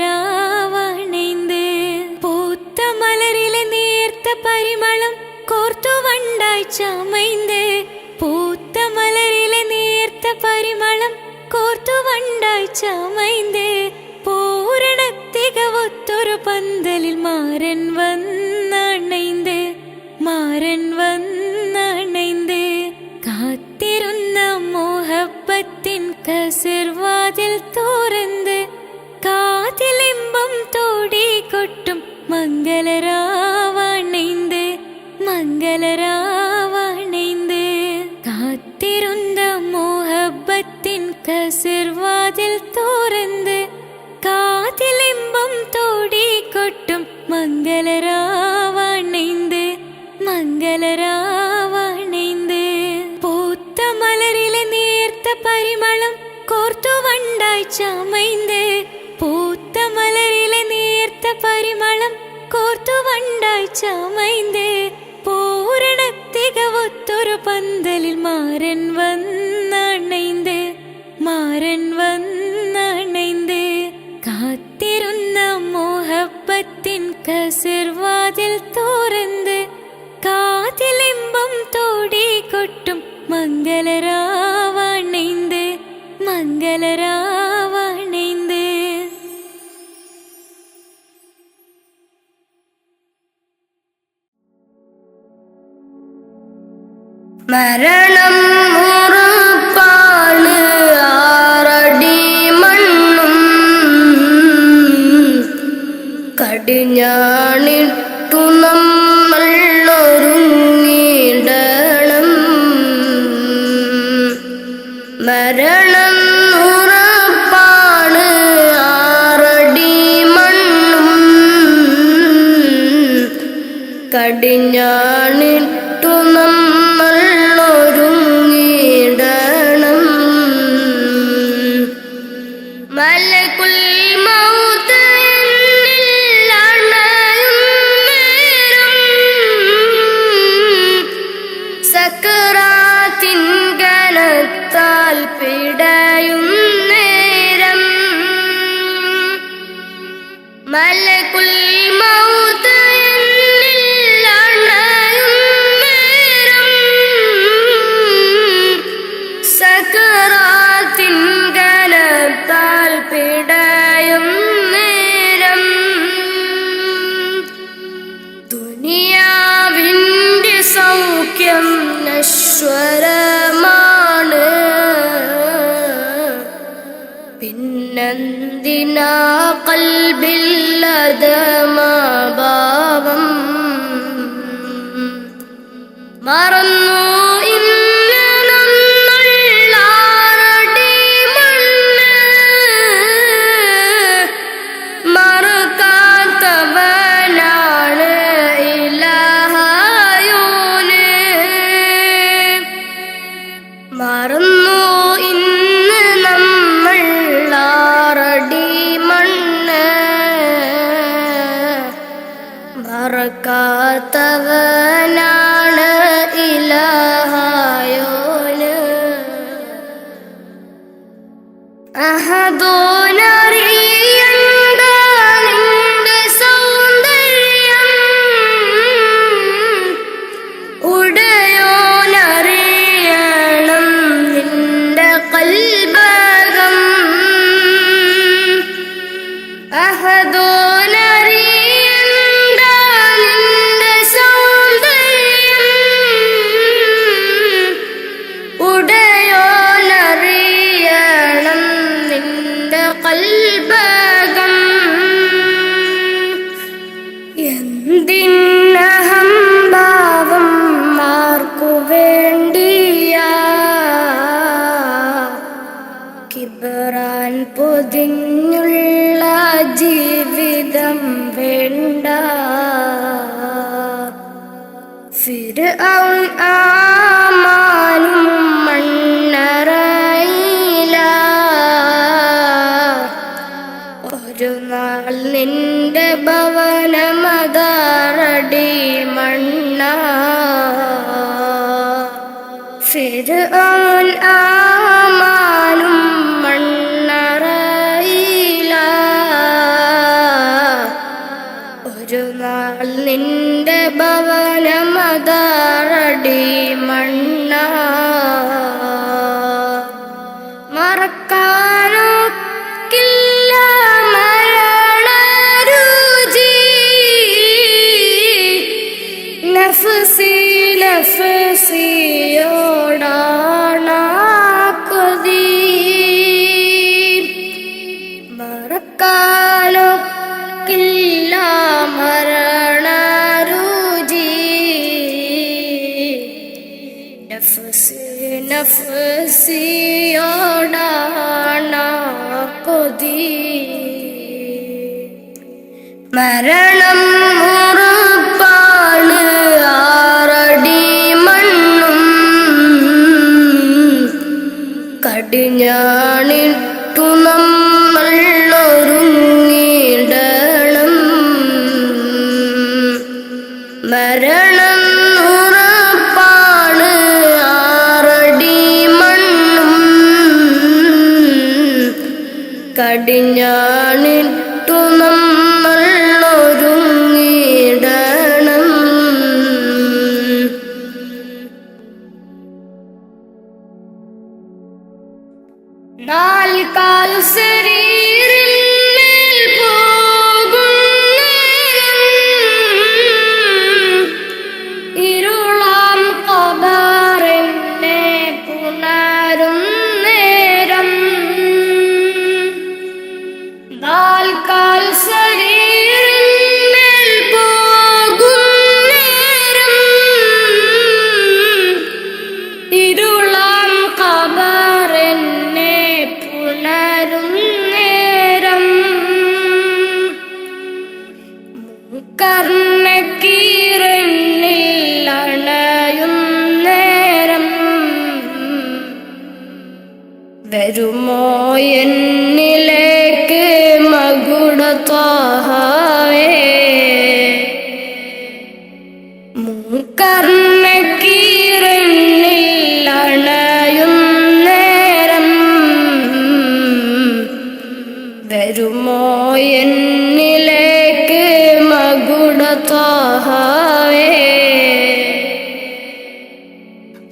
പൂത്ത മലരിലെ നേർത്ത പരിമളം കോർത്തു വണ്ടായി ചമൈந்து പൂത്ത മലരിലെ നേർത്ത പരിമളം കോർത്തു വണ്ടായി ചമൈந்து പൂരണ തികവൊത്തൊരു പന്തലിൽ മാരൻ വന്നണൈந்து മാരൻ വന്നണൈந்து കാത്തിരുന്ന മോഹബത്തിൻ കസിർവാതിൽ തുറന്ന് കാതിലിമ്പം തോടിക്കൊട്ടും മംഗളരാവണൈந்து മംഗളരാവണൈந்து കാത്തിരുന്ന മോഹബത്തിൻ കസിർവാതിൽ തുറന്ന് കാതിലിമ്പം തോടിക്കൊട്ടും മംഗളരാവണൈந்து മംഗളരാവണൈந்து പൂത്ത മലരിലെ നേർത്ത പരിമളം കോർത്തു വണ്ടായി ചമൈந்து പൂത്ത മലരിലെ നേർത്ത പരിമളം കോർത്തു വണ്ടായി ചമൈந்து പൂരണ തികവൊത്തൊരു പന്തലിൽ മാരൻ വന്നണൈந்து മാരൻ വന്നണൈந்து കാത്തിരുന്ന മോഹബത്തിൻ കസിർവാതിൽ തുറന്ന് കാതിലിമ്പം തോടിക്കൊട്ടും മംഗളരാവണൈந்து മംഗളരാവണൈந்து മരണം ഉറപ്പാണ് ആറടി മണ്ണും കടിഞ്ഞാണിട്ടു നമ്മൾ ഒരുങ്ങിടണം മരണം ഉറപ്പാണ് ആറടി മണ്ണും കടിഞ്ഞാണിട്ടു നമ്മൾ ഒരുങ്ങിടണം മലകുൽ മൗത്ത് എന്നിൽ അണയും നേരം സക്കറാത്തിൻ കനത്താൽ പിടയും നേരം മലകുൽ മൗത്ത് എന്നിൽ അണയും നേരം സക്കറാത്തിൻ കനത്താൽ പിടയും നേരം ദുനിയാവിൻ്റെ സൗഖ്യം നശ്വരമാണ് പിന്നെന്തിനാ കൽബില്ലതമാഭാവം മറന്നു ഇന്ന് നമ്മൾ ആറടി മണ്ണ് മറക്കാത്തവനാണ് ഇലാഹായോന് മറന്നു ഇന്ന് നമ്മൾ ആറടി മണ്ണ് മറക്കാത്തവനാണ് ഇലാഹായോന് അഹദോനറിയണ്ട നിന്റെ സൗന്ദര്യം ഉടയോനറിയണം നിന്റെ കൽബകം അഹദോനറിയണ്ട നിന്റെ സൗന്ദര്യം ഉടയോനറിയണം നിന്റെ കൽബകം എന്തിനഹംഭാവം ആർക്കു വേണ്ടിയാ കിബറാൻ പൊതിഞ്ഞുള്ള ജീവിതം വേണ്ട ഫിർഔൻ ആമാനും മണ്ണറയില ഒരു നാൾ നിന്റെ ഭവനമ ബിദ്അൻ ആമാനും മണ്ണറയില ഒരു നാൾ നിന്റെ ഭവനമതാറടി മണ്ണ മറക്കാനൊക്കില്ല മരണരുചി നഫ്സി നഫ്സിയോടാണ് കൊതി മറക്കാനൊക്കില്ല മരണരുചി നഫ്സി നഫ്സിയോടാണ് കൊതി മരണം ഉറപ്പാണ് ആറടി മണ്ണും കടിഞ്ഞാണിട്ടു നമ്മൾ ഒരുങ്ങിടണം മരണം ഉറപ്പാണ് ആറടി മണ്ണും കടിഞ്ഞാണിട്ടു നമ്മൾ ഒരുങ്ങിടണം നാൽക്കാൽ ശരീരിന്മേൽ പോകും ഇരുളാം ഖബറിനെ പുണരും നേരം നാൽക്കാൽ ശരീരിന്മേൽ പോകും നേരം ഇരുളാം ഖബറിനെ പുണരും നേരം കർണക്കീരണിൽ അണയും നേരം വരുമോ എന്നിലേക്ക് മകുടത്വഹവേ കർണക്കീരണിൽ അണയും നേരം വരുമോ എന്നിലേക്ക് മകുടത്വഹവേ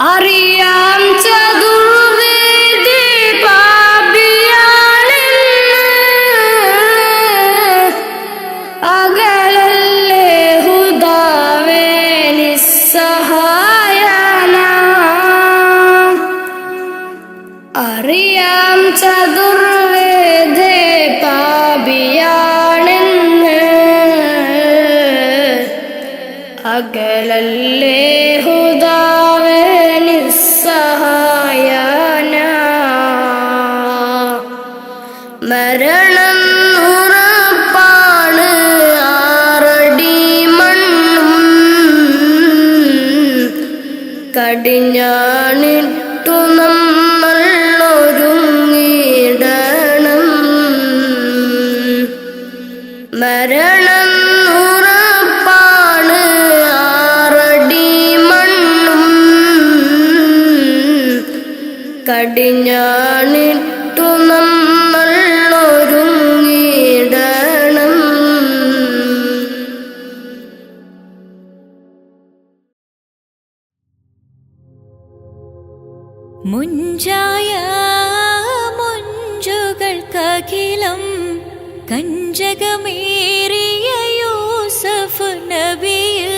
അറിയാം ചതുർവേദി പാപിയാണെന്ന് അകലല്ലേ ഹുദാവേ നിസ്സഹായന അറിയാം ചതുർവേദി പാപിയാണെന്ന് അകലല്ലേ ഹുദാവേ നിസ്സഹായന മരണം ഉറപ്പാണ് ആറടി മണ്ണും കടിഞ്ഞാണിട്ടു നമ്മൾ ഒരുങ്ങിടണം മരണം ഉറപ്പാണ് ആറടി മണ്ണും കടിഞ്ഞാണിട്ടു നമ്മൾ ഒരുങ്ങിടണം മുഞ്ചായ മുഞ്ചുകൾക്കഖിലം കഞ്ചകമേറിയ യൂസഫ് നബിയിൽ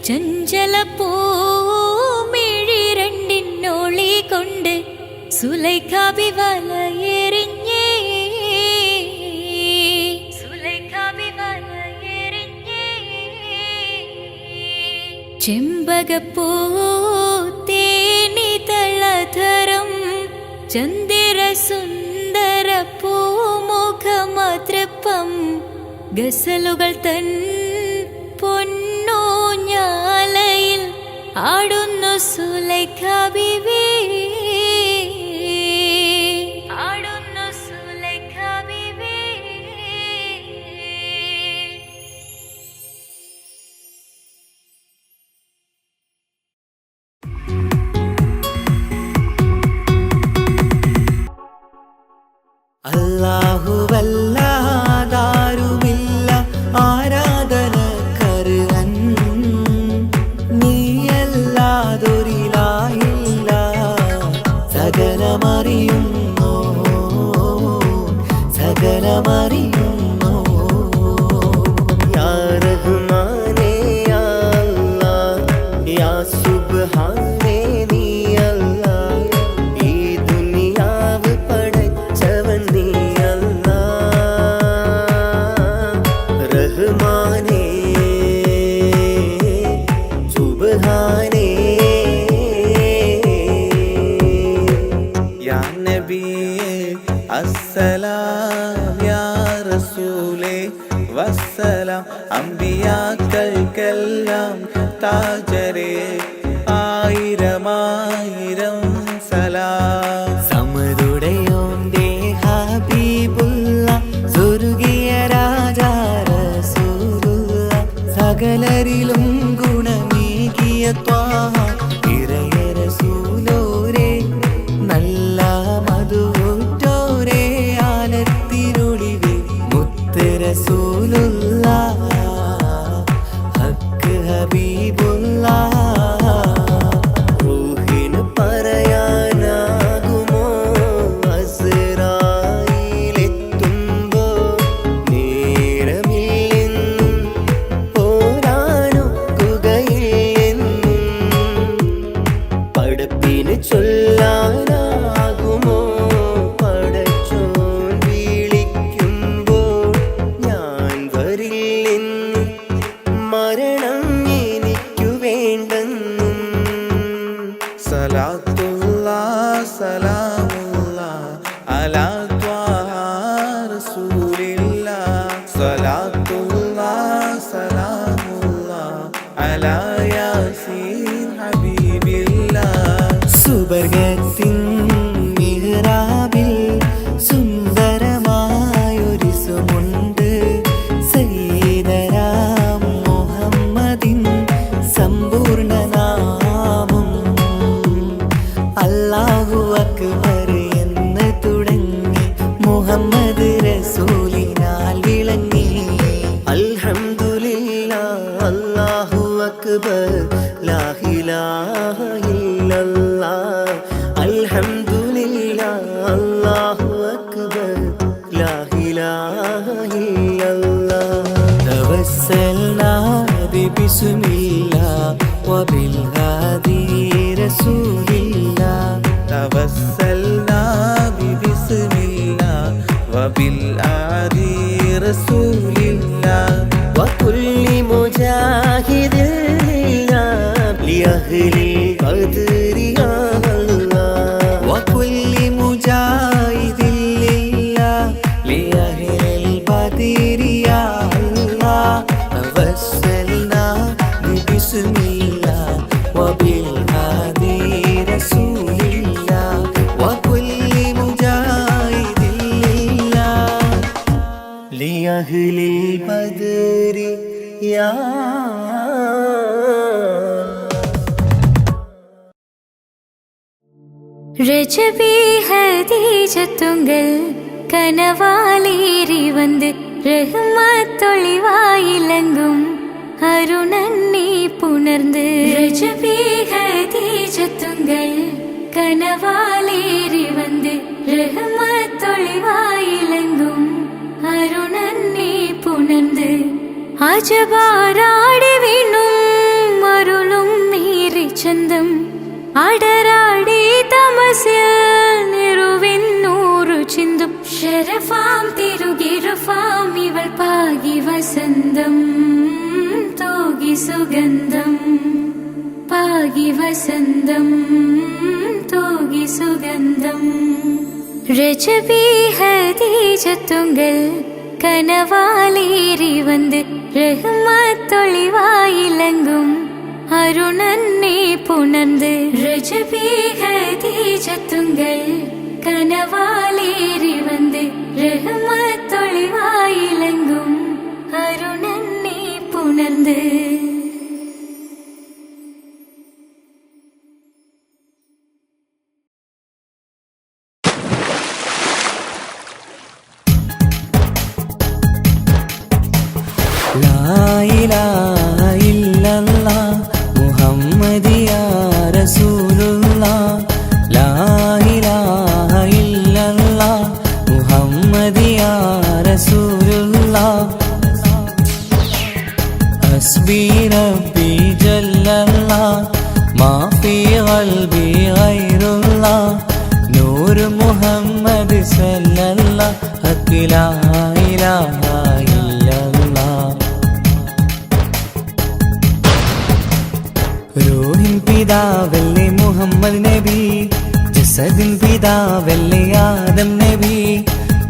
ചഞ്ചല പൂമിഴി രണ്ടിനൊളി കൊണ്ട് സുലൈഖ വലയെറിഞ്ഞേ ചെമ്പകപ്പൂ തേനിതളധരം ചന്ദിര സുന്ദര പൂമുഖമതൃപ്പം ഗസലുകൾ തൻ പൊന്നൂഞ്ഞാലയിൽ ആടുന്നു സുലൈഖ ബീവി ആടുന്നു സുലൈഖ ബീവി മക്കൾക്കെല്ലാം താജരേ ആയിരമായിരം സലാം. സമതുടയോന്റെ ഹബീബുള്ള സ്വർഗീയ രാജാ റസൂലുള്ള സകലരിലും ഗുണമേകിയ ത്വാഹ ഇറയ റസൂലോരേ നല്ല മധുറ്റോരേ ആലത്തിനൊളിവേ മുത്ത് റസൂലുള്ള ഹക്ക് ഹബീബുള്ള റൂഹിന് പറയാനാകുമോ അസ്റായിലെത്തുമ്പോ നേരമില്ലെന്നും പോരാനൊക്കുകയില്ലെന്നും പടപ്പിന് ചൊല്ലാനാകുമോ പടച്ചോൻ വിളിക്കുമ്പോൾ ഞാൻ വരില്ലെന്നും മരണം എനിക്കു വേണ്ടെന്നും. സലാത്തുല്ലാ സലാമുല്ലാ അലാ ത്വാഹ റസൂലില്ലാ. സലാത്തുല്ലാ സലാമുല്ലാ അലാ യാസീൻ ഹബീബില്ലാ. സുബർഗത്തിൻ മിഹ്റാബിൽ സുന്ദരമായൊരു സുമുണ്ട് സയ്യിദനാ മുഹമ്മദിൻ സമ്പൂർണ്ണ നാമം. അല്ലാഹു അക്ബർ എന്ന് തുടങ്ങി മുഹമ്മദ് റസൂലിനാൽ വിളങ്ങി. അൽഹംദുലില്ലാഹ് അല്ലാഹു അക്ബർ ലാ ഇലാഹ ഇല്ലല്ലാഹ്. അൽഹംദുലില്ലാഹ് അല്ലാഹു അക്ബർ ലാ ഇലാഹ ഇല്ലല്ലാഹ്. തവസ്സൽനാ ബിസ്മില്ലാഹ് വബിൽ ഹാദി റസൂലില്ലാഹ്. തവസ്സൽനാ ബിസ്മില്ലാ വബിൽ ആദി റസൂലില്ലാ. വകുല്ലി മുജാഹിദിൻ ലിഅഹ്ലിൽ ഖദ്രി യാ അല്ലാഹ്. വകുല്ലി മുജാഹിദിൻ ലിഅഹ്ലിൽ ഖദ്രി യാ അല്ലാഹ്. തവസ്സൽനാ ബിസ്മില്ലാഹ് വബിൽ ഹാദി റസൂലില്ലാഹ്. വകുല്ലി മുജാഹിദിൻ ലിഅഹ്ലിൽ ഖദ്രി യാ രജബി ഹദീജത്തുങ്കൾ കനവാലേറി വന്ന് റഹ്മത്തൊളിവായിലങ്കും അരുണന്നെ പുണർന്ന്. രജബി ഹദീജത്തുങ്കൾ കനവാലേറി വന്ന് റഹ്മത്തൊളിവായിലങ്കും അരുണന്നെ പുണർന്ന്. അജബാരാടി വീണും അരുളും നീറി ചന്തം അടരാടി തമസിൽ നിറുവിന്നൂറു ചിന്തും. ശരഫാം തിരുകിരുഫാം ഇവൾ പാകി വസന്തം തോകി സുഗന്ധം പാകി വസന്തം തോകി സുഗന്ധം. രജബി ഹദീജത്തുങ്കൾ കനവാലേറി വന്ന് റഹ്മത്തൊളിവായിലങ്കും അരുണന്നെ പുണർന്ന്. രജബി ഹദീജത്തുങ്കൾ കനവാലേറി വന്ന് റഹ്മത്തൊളിവായിലങ്കും അരുണന്നെ പുണർന്ന്. ലാ ഇലാഹ ഇല്ലല്ലാഹ് മുഹമ്മദിയാ റസൂലുള്ളാഹ്. ലാ ഇലാഹ ഇല്ലല്ലാഹ് മുഹമ്മദിയാ റസൂലുള്ളാഹ്. ഹസ്ബി റബ്ബി ജല്ലല്ലാഹ് മാ ഫീ ഖൽബി ഗൈറുല്ലാഹ്. നൂറ് മുഹമ്മദ് സല്ലല്ലാഹ് ഹഖ് ലാ ഇലാഹ ഇല്ലല്ലാഹ്. റൂഹിൻ പിതാവല്ലേ മുഹമ്മദ് നബി, ജസദിൻ പിതാവല്ലേ ആദം നബി,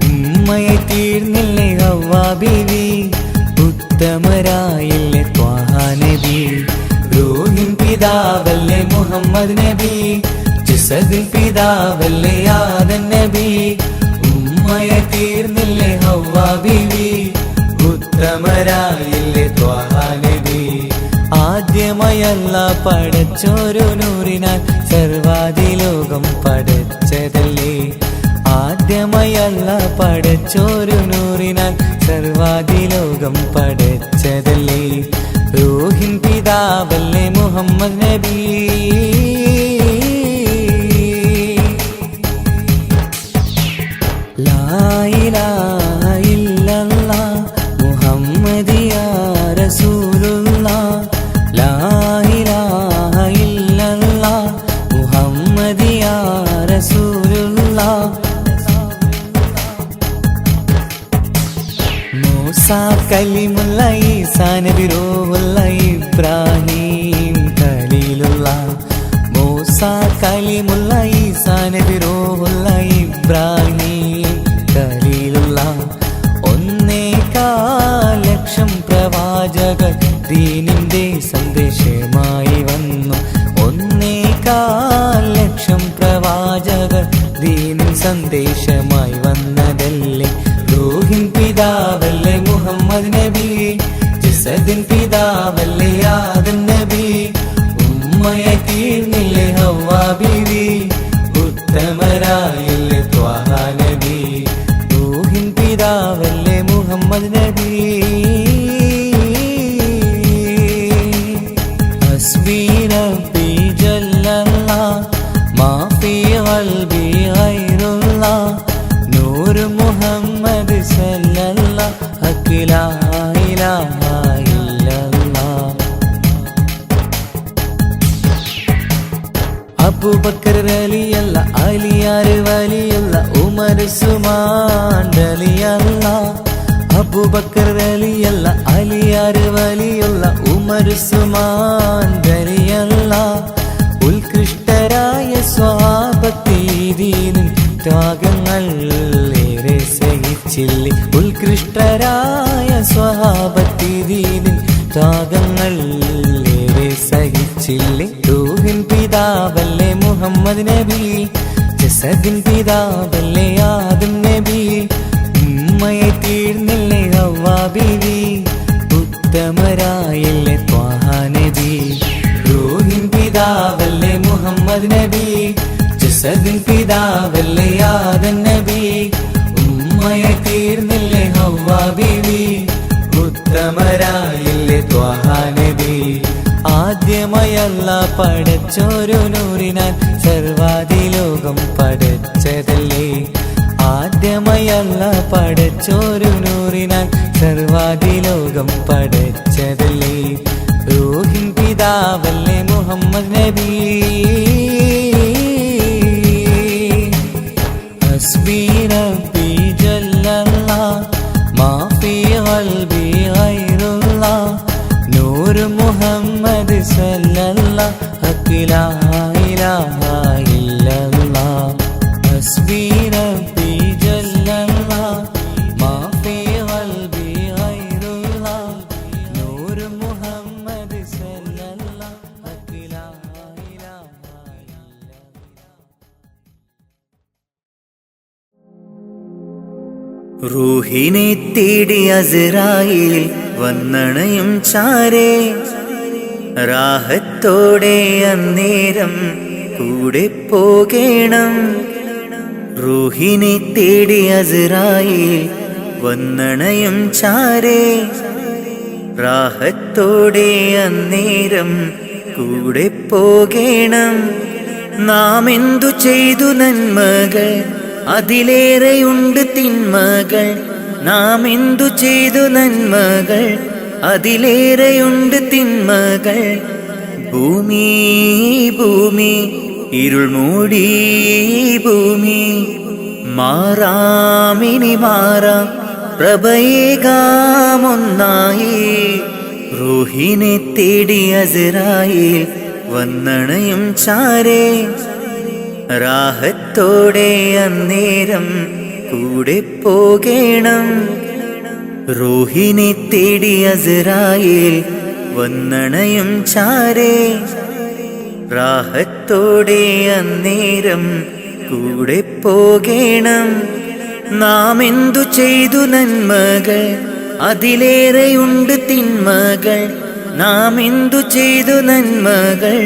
ഉമ്മയെ തീർന്നില്ലേ ഹവ്വ ബീവി, ഉത്തമരായില്ലേ നബി. റൂഹിൻ പിതാവല്ലേ മുഹമ്മദ് നബി, ജസദിൻ പിതാവല്ലേ ആദം നബി, ഉമ്മയ തീർന്നില്ലേ ഹവ്വ ബീവി, ഉത്തമരായില്ലേ ത്വാഹ നബി. ആദ്യമായി അല്ലാഹ് പടച്ചോരു നൂറിനാൽ സർവാദിലോകം പടച്ചതല്ലേ. ആദ്യമായി അല്ലാഹ് പടച്ചോരു നൂറിനാൽ സർവാദിലോകം പടച്ചതല്ലേ. റൂഹിൻ പിതാവല്ലേ മുഹമ്മദ് നബി. ലാ ഇലാഹ ഇല്ലല്ലാഹ് മുഹമ്മദിയ റസൂലുള്ളാഹ്, ലാ ഇലാഹ ഇല്ലല്ലാഹ് മുഹമ്മദിയ റസൂലുള്ളാഹ്. മൂസാ കലിമുള്ള ഈസാ നബി റൂഹുള്ള ഇബ്രാഹിം ഖലീലുള്ളാഹ്, മൂസാ കലിമുള്ള ഈസാ നബി റൂഹുള്ള ഇബ്രാഹിം ഖലീലുള്ളാഹ്. 1.25 ലക്ഷം പ്രവാചകർ ദീനിന്റെ സന്ദേശമായി വന്നു. 1.25 ലക്ഷം പ്രവാചകർ ദീനിൻ സന്ദേശമായി വന്നതല്ലേ. റൂഹിൻ പിതാവല്ലേ മുഹമ്മദ് നബി, ജസദിൻ പിതാവല്ലേ ആദം നബി, ഉമ്മയ തീർന്നില്ലേ ഹവ്വ ബീവി, ഉത്തമരായില്ലേ ത്വാഹ നബി. റൂഹിൻ പിതാവല്ലേ മുഹമ്മദ് നബി. ഹസ്ബി റബ്ബി ജല്ലല്ലാഹ് മാ ഫീ ഖൽബി ഗൈറുല്ലാഹ്, നൂർ മുഹമ്മദ് സല്ലല്ലാഹ് ഹഖ് ലാ ഇലാഹ ഇല്ലല്ലാഹ്. അബൂബക്കർ റളിയല്ല, അലിയാർ വലിയല്ല, ഉമർ ഉസ്മാൻ റളിയല്ല. അബൂബക്കർ റളിയല്ല, അലിയാർ വലിയല്ല, ഉമർ ഉസ്മാൻ റളിയല്ല. ഉത്കൃഷ്ടരായ സ്വഹാബത്തീദീനിൻ ത്യാഗങ്ങൾ ഏറെ സഹിച്ചില്ലേ. ഉത്കൃഷ്ടരായ സ്വഹാബത്തീദീനിൻ ത്യാഗങ്ങൾ ഏറെ സഹിച്ചില്ലേ. റൂഹിൻ പിതാവല്ലേ മുഹമ്മദ് നബി, ജസദിൻ പിതാവല്ലേ ആദം നബി, ഉമ്മയെ തീർന്നില്ലേ ഹവ്വ ബീവി, ഉത്തമരായില്ലേ ത്വാഹ നബി. റൂഹിൻ പിതാവല്ലേ മുഹമ്മദ് നബി, ജസദിൻ പിതാവല്ലേ ആദം നബി, ഉമ്മയെ തീർന്നില്ലേ ഹവ്വ ബീവി, ഉത്തമരായില്ലേ ത്വാഹ നബി. ആദ്യമായി അല്ലാഹ് പടച്ചോരു നൂറിനാൽ സർവാദിലോകം പടച്ചതല്ലേ. ആദ്യമായി അല്ലാഹ് പടച്ചോരു നൂറിനാൽ സർവാദിലോകം പടച്ചതല്ലേ. റൂഹിൻ പിതാവല്ലേ മുഹമ്മദ് നബി. ഹസ്ബി റബ്ബി ജല്ലല്ലാഹ് മാ ഫീ ഖൽബി ഗൈറുല്ലാഹ്, നൂർ മുഹമ്മദ് സല്ലല്ലാഹ് ഹഖ് ലാ ഇലാഹ ഇല്ലല്ലാഹ്. ഹസ്ബി റബ്ബി ജല്ലല്ലാഹ് മാ ഫീ ഖൽബി ഗൈറുല്ലാഹ്, നൂർ മുഹമ്മദ് സല്ലല്ലാഹ് ഹഖ് ലാ ഇലാഹ ഇല്ലല്ലാഹ്. റൂഹിനെ തേടി അസ്രായീൽ വന്നണയും ചാരേ, റാഹത്തോടെ അന്നേരം കൂടെ പോകേണം. റൂഹിനെ തേടി അസ്രായീൽ വന്നണയും ചാരേ, റാഹത്തോടെ അന്നേരം കൂടെ പോകേണം. നാം എന്തു ചെയ്തു നന്മകൾ, അതിലേറെയുണ്ട് തിന്മകൾ. നാം എന്തു ചെയ്തു നന്മകൾ, അതിലേറെയുണ്ട് തിന്മകൾ. ഭൂമി ഭൂമി ഇരുൾ മൂടി ഭൂമി, മാറാമിനി മാറാം പ്രഭയേകാമൊന്നായി. റൂഹിനെ തേടി അസ്രായീൽ വന്നണയും ചാരേ, റാഹത്തോടെ അന്നേരം കൂടെ പോകേണം. റൂഹിനെ തേടി അസ്രായീൽ വന്നണയും ചാരേ റാഹത്തോടെ അന്നേരം കൂടെ പോകേണം നാം എന്തു ചെയ്തു നന്മകൾ അതിലേറെയുണ്ട് തിന്മകൾ നാം എന്തു ചെയ്തു നന്മകൾ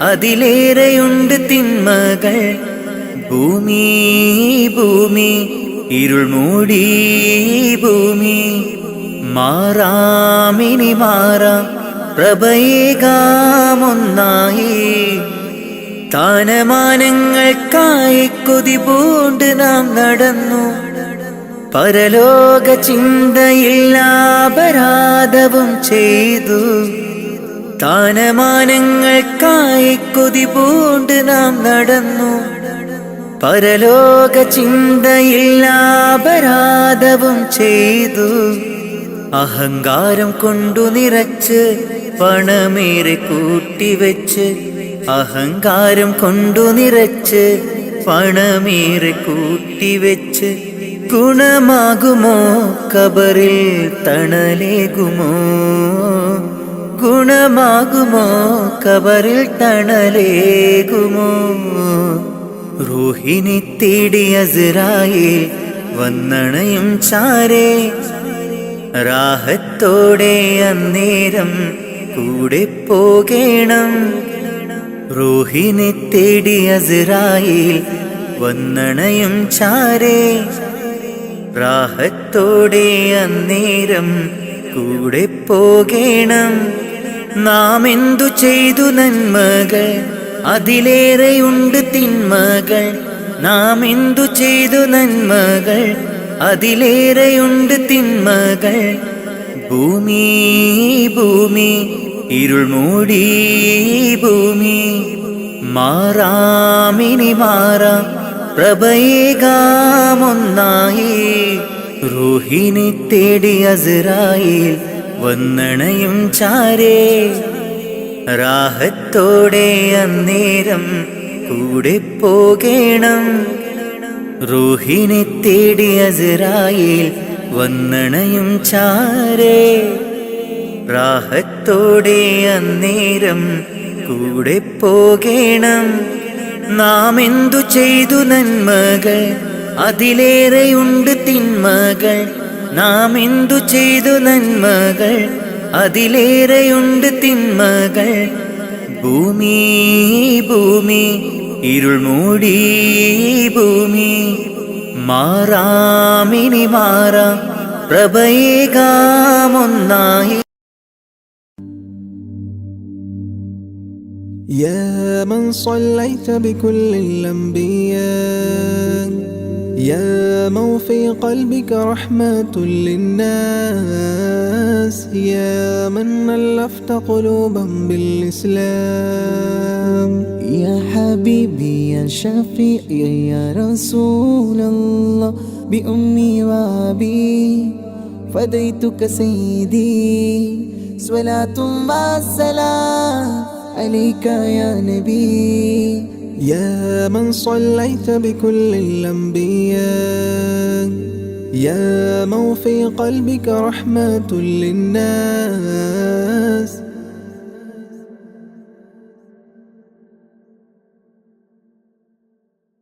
അതിലേറെയുണ്ട് തിന്മകൾ ഭൂമി ഭൂമി ഇരുൾ മൂടി ഭൂമി മാറാമിനി മാറാം പ്രഭയേകാമൊന്നായി താനമാനങ്ങൾക്കായി കൊതി പൂണ്ട് നാം നടന്നു പരലോക ചിന്തയില്ലാപരാധവും ചെയ്തു താനമാനങ്ങൾക്കായി കൊതി പൂണ്ട് നാം നടന്നു പരലോക ചിന്തയില്ലാപരാധവും ചെയ്തു അഹങ്കാരം കൊണ്ടു നിറച്ച് പണമേറെ കൂട്ടിവെച്ച് അഹങ്കാരം കൊണ്ടു നിറച്ച് പണമേറെ കൂട്ടിവെച്ച് ഗുണമാകുമോ കബറിൽ തണലേകുമോ ഗുണമാകുമോ കബറിൽ തണലേകുമോ റൂഹിനെ തേടി അസ്രായേൽ വന്നണയും ചാരേ റാഹത്തോടെ അന്നേരം കൂടെ പോകേണം റൂഹിനെ തേടി അസ്രായേൽ വന്നണയും ചാരേ റാഹത്തോടെ അന്നേരം കൂടെ പോകേണം നാം എന്തു ചെയ്തു നന്മകൾ അതിലേറെയുണ്ട് തിന്മകൾ നാം എന്തു ചെയ്തു നന്മകൾ അതിലേറെയുണ്ട് തിന്മകൾ ഭൂമി ഭൂമി ഇരുൾ മൂടി ഭൂമി മാറാമിനി മാറാം പ്രഭയേകാമൊന്നായി റൂഹിനെ തേടി അസ്രായേൽ വന്നണയും ചാരേ റാഹത്തോടെ അന്നേരം കൂടെ പോകേണം റൂഹിനെ തേടി അസ്രായേൽ വന്നണയും ചാരേ റാഹത്തോടെ അന്നേരം കൂടെ പോകേണം നാം എന്തു ചെയ്തു നന്മകൾ അതിലേറെയുണ്ട് തിന്മകൾ നാം എന്തു ചെയ്തു നന്മകൾ അതിലേറെയുണ്ട് തിന്മകൾ ഭൂമി ഭൂമി ഇരുൾ മൂടി ഭൂമി മാറാമിനി മാറാം പ്രഭയേകാമൊന്നായി يا من صليت بكل الأنبياء يا من في قلبك رحمة للناس يا من ألفت قلوبا بالإسلام يا حبيبي يا شفيعي يا رسول الله بأمي وأبي فديتك سيدي صلاة والسلام عليك يا نبي يا من صليت بكل الأنبياء يا من في قلبك رحمة للناس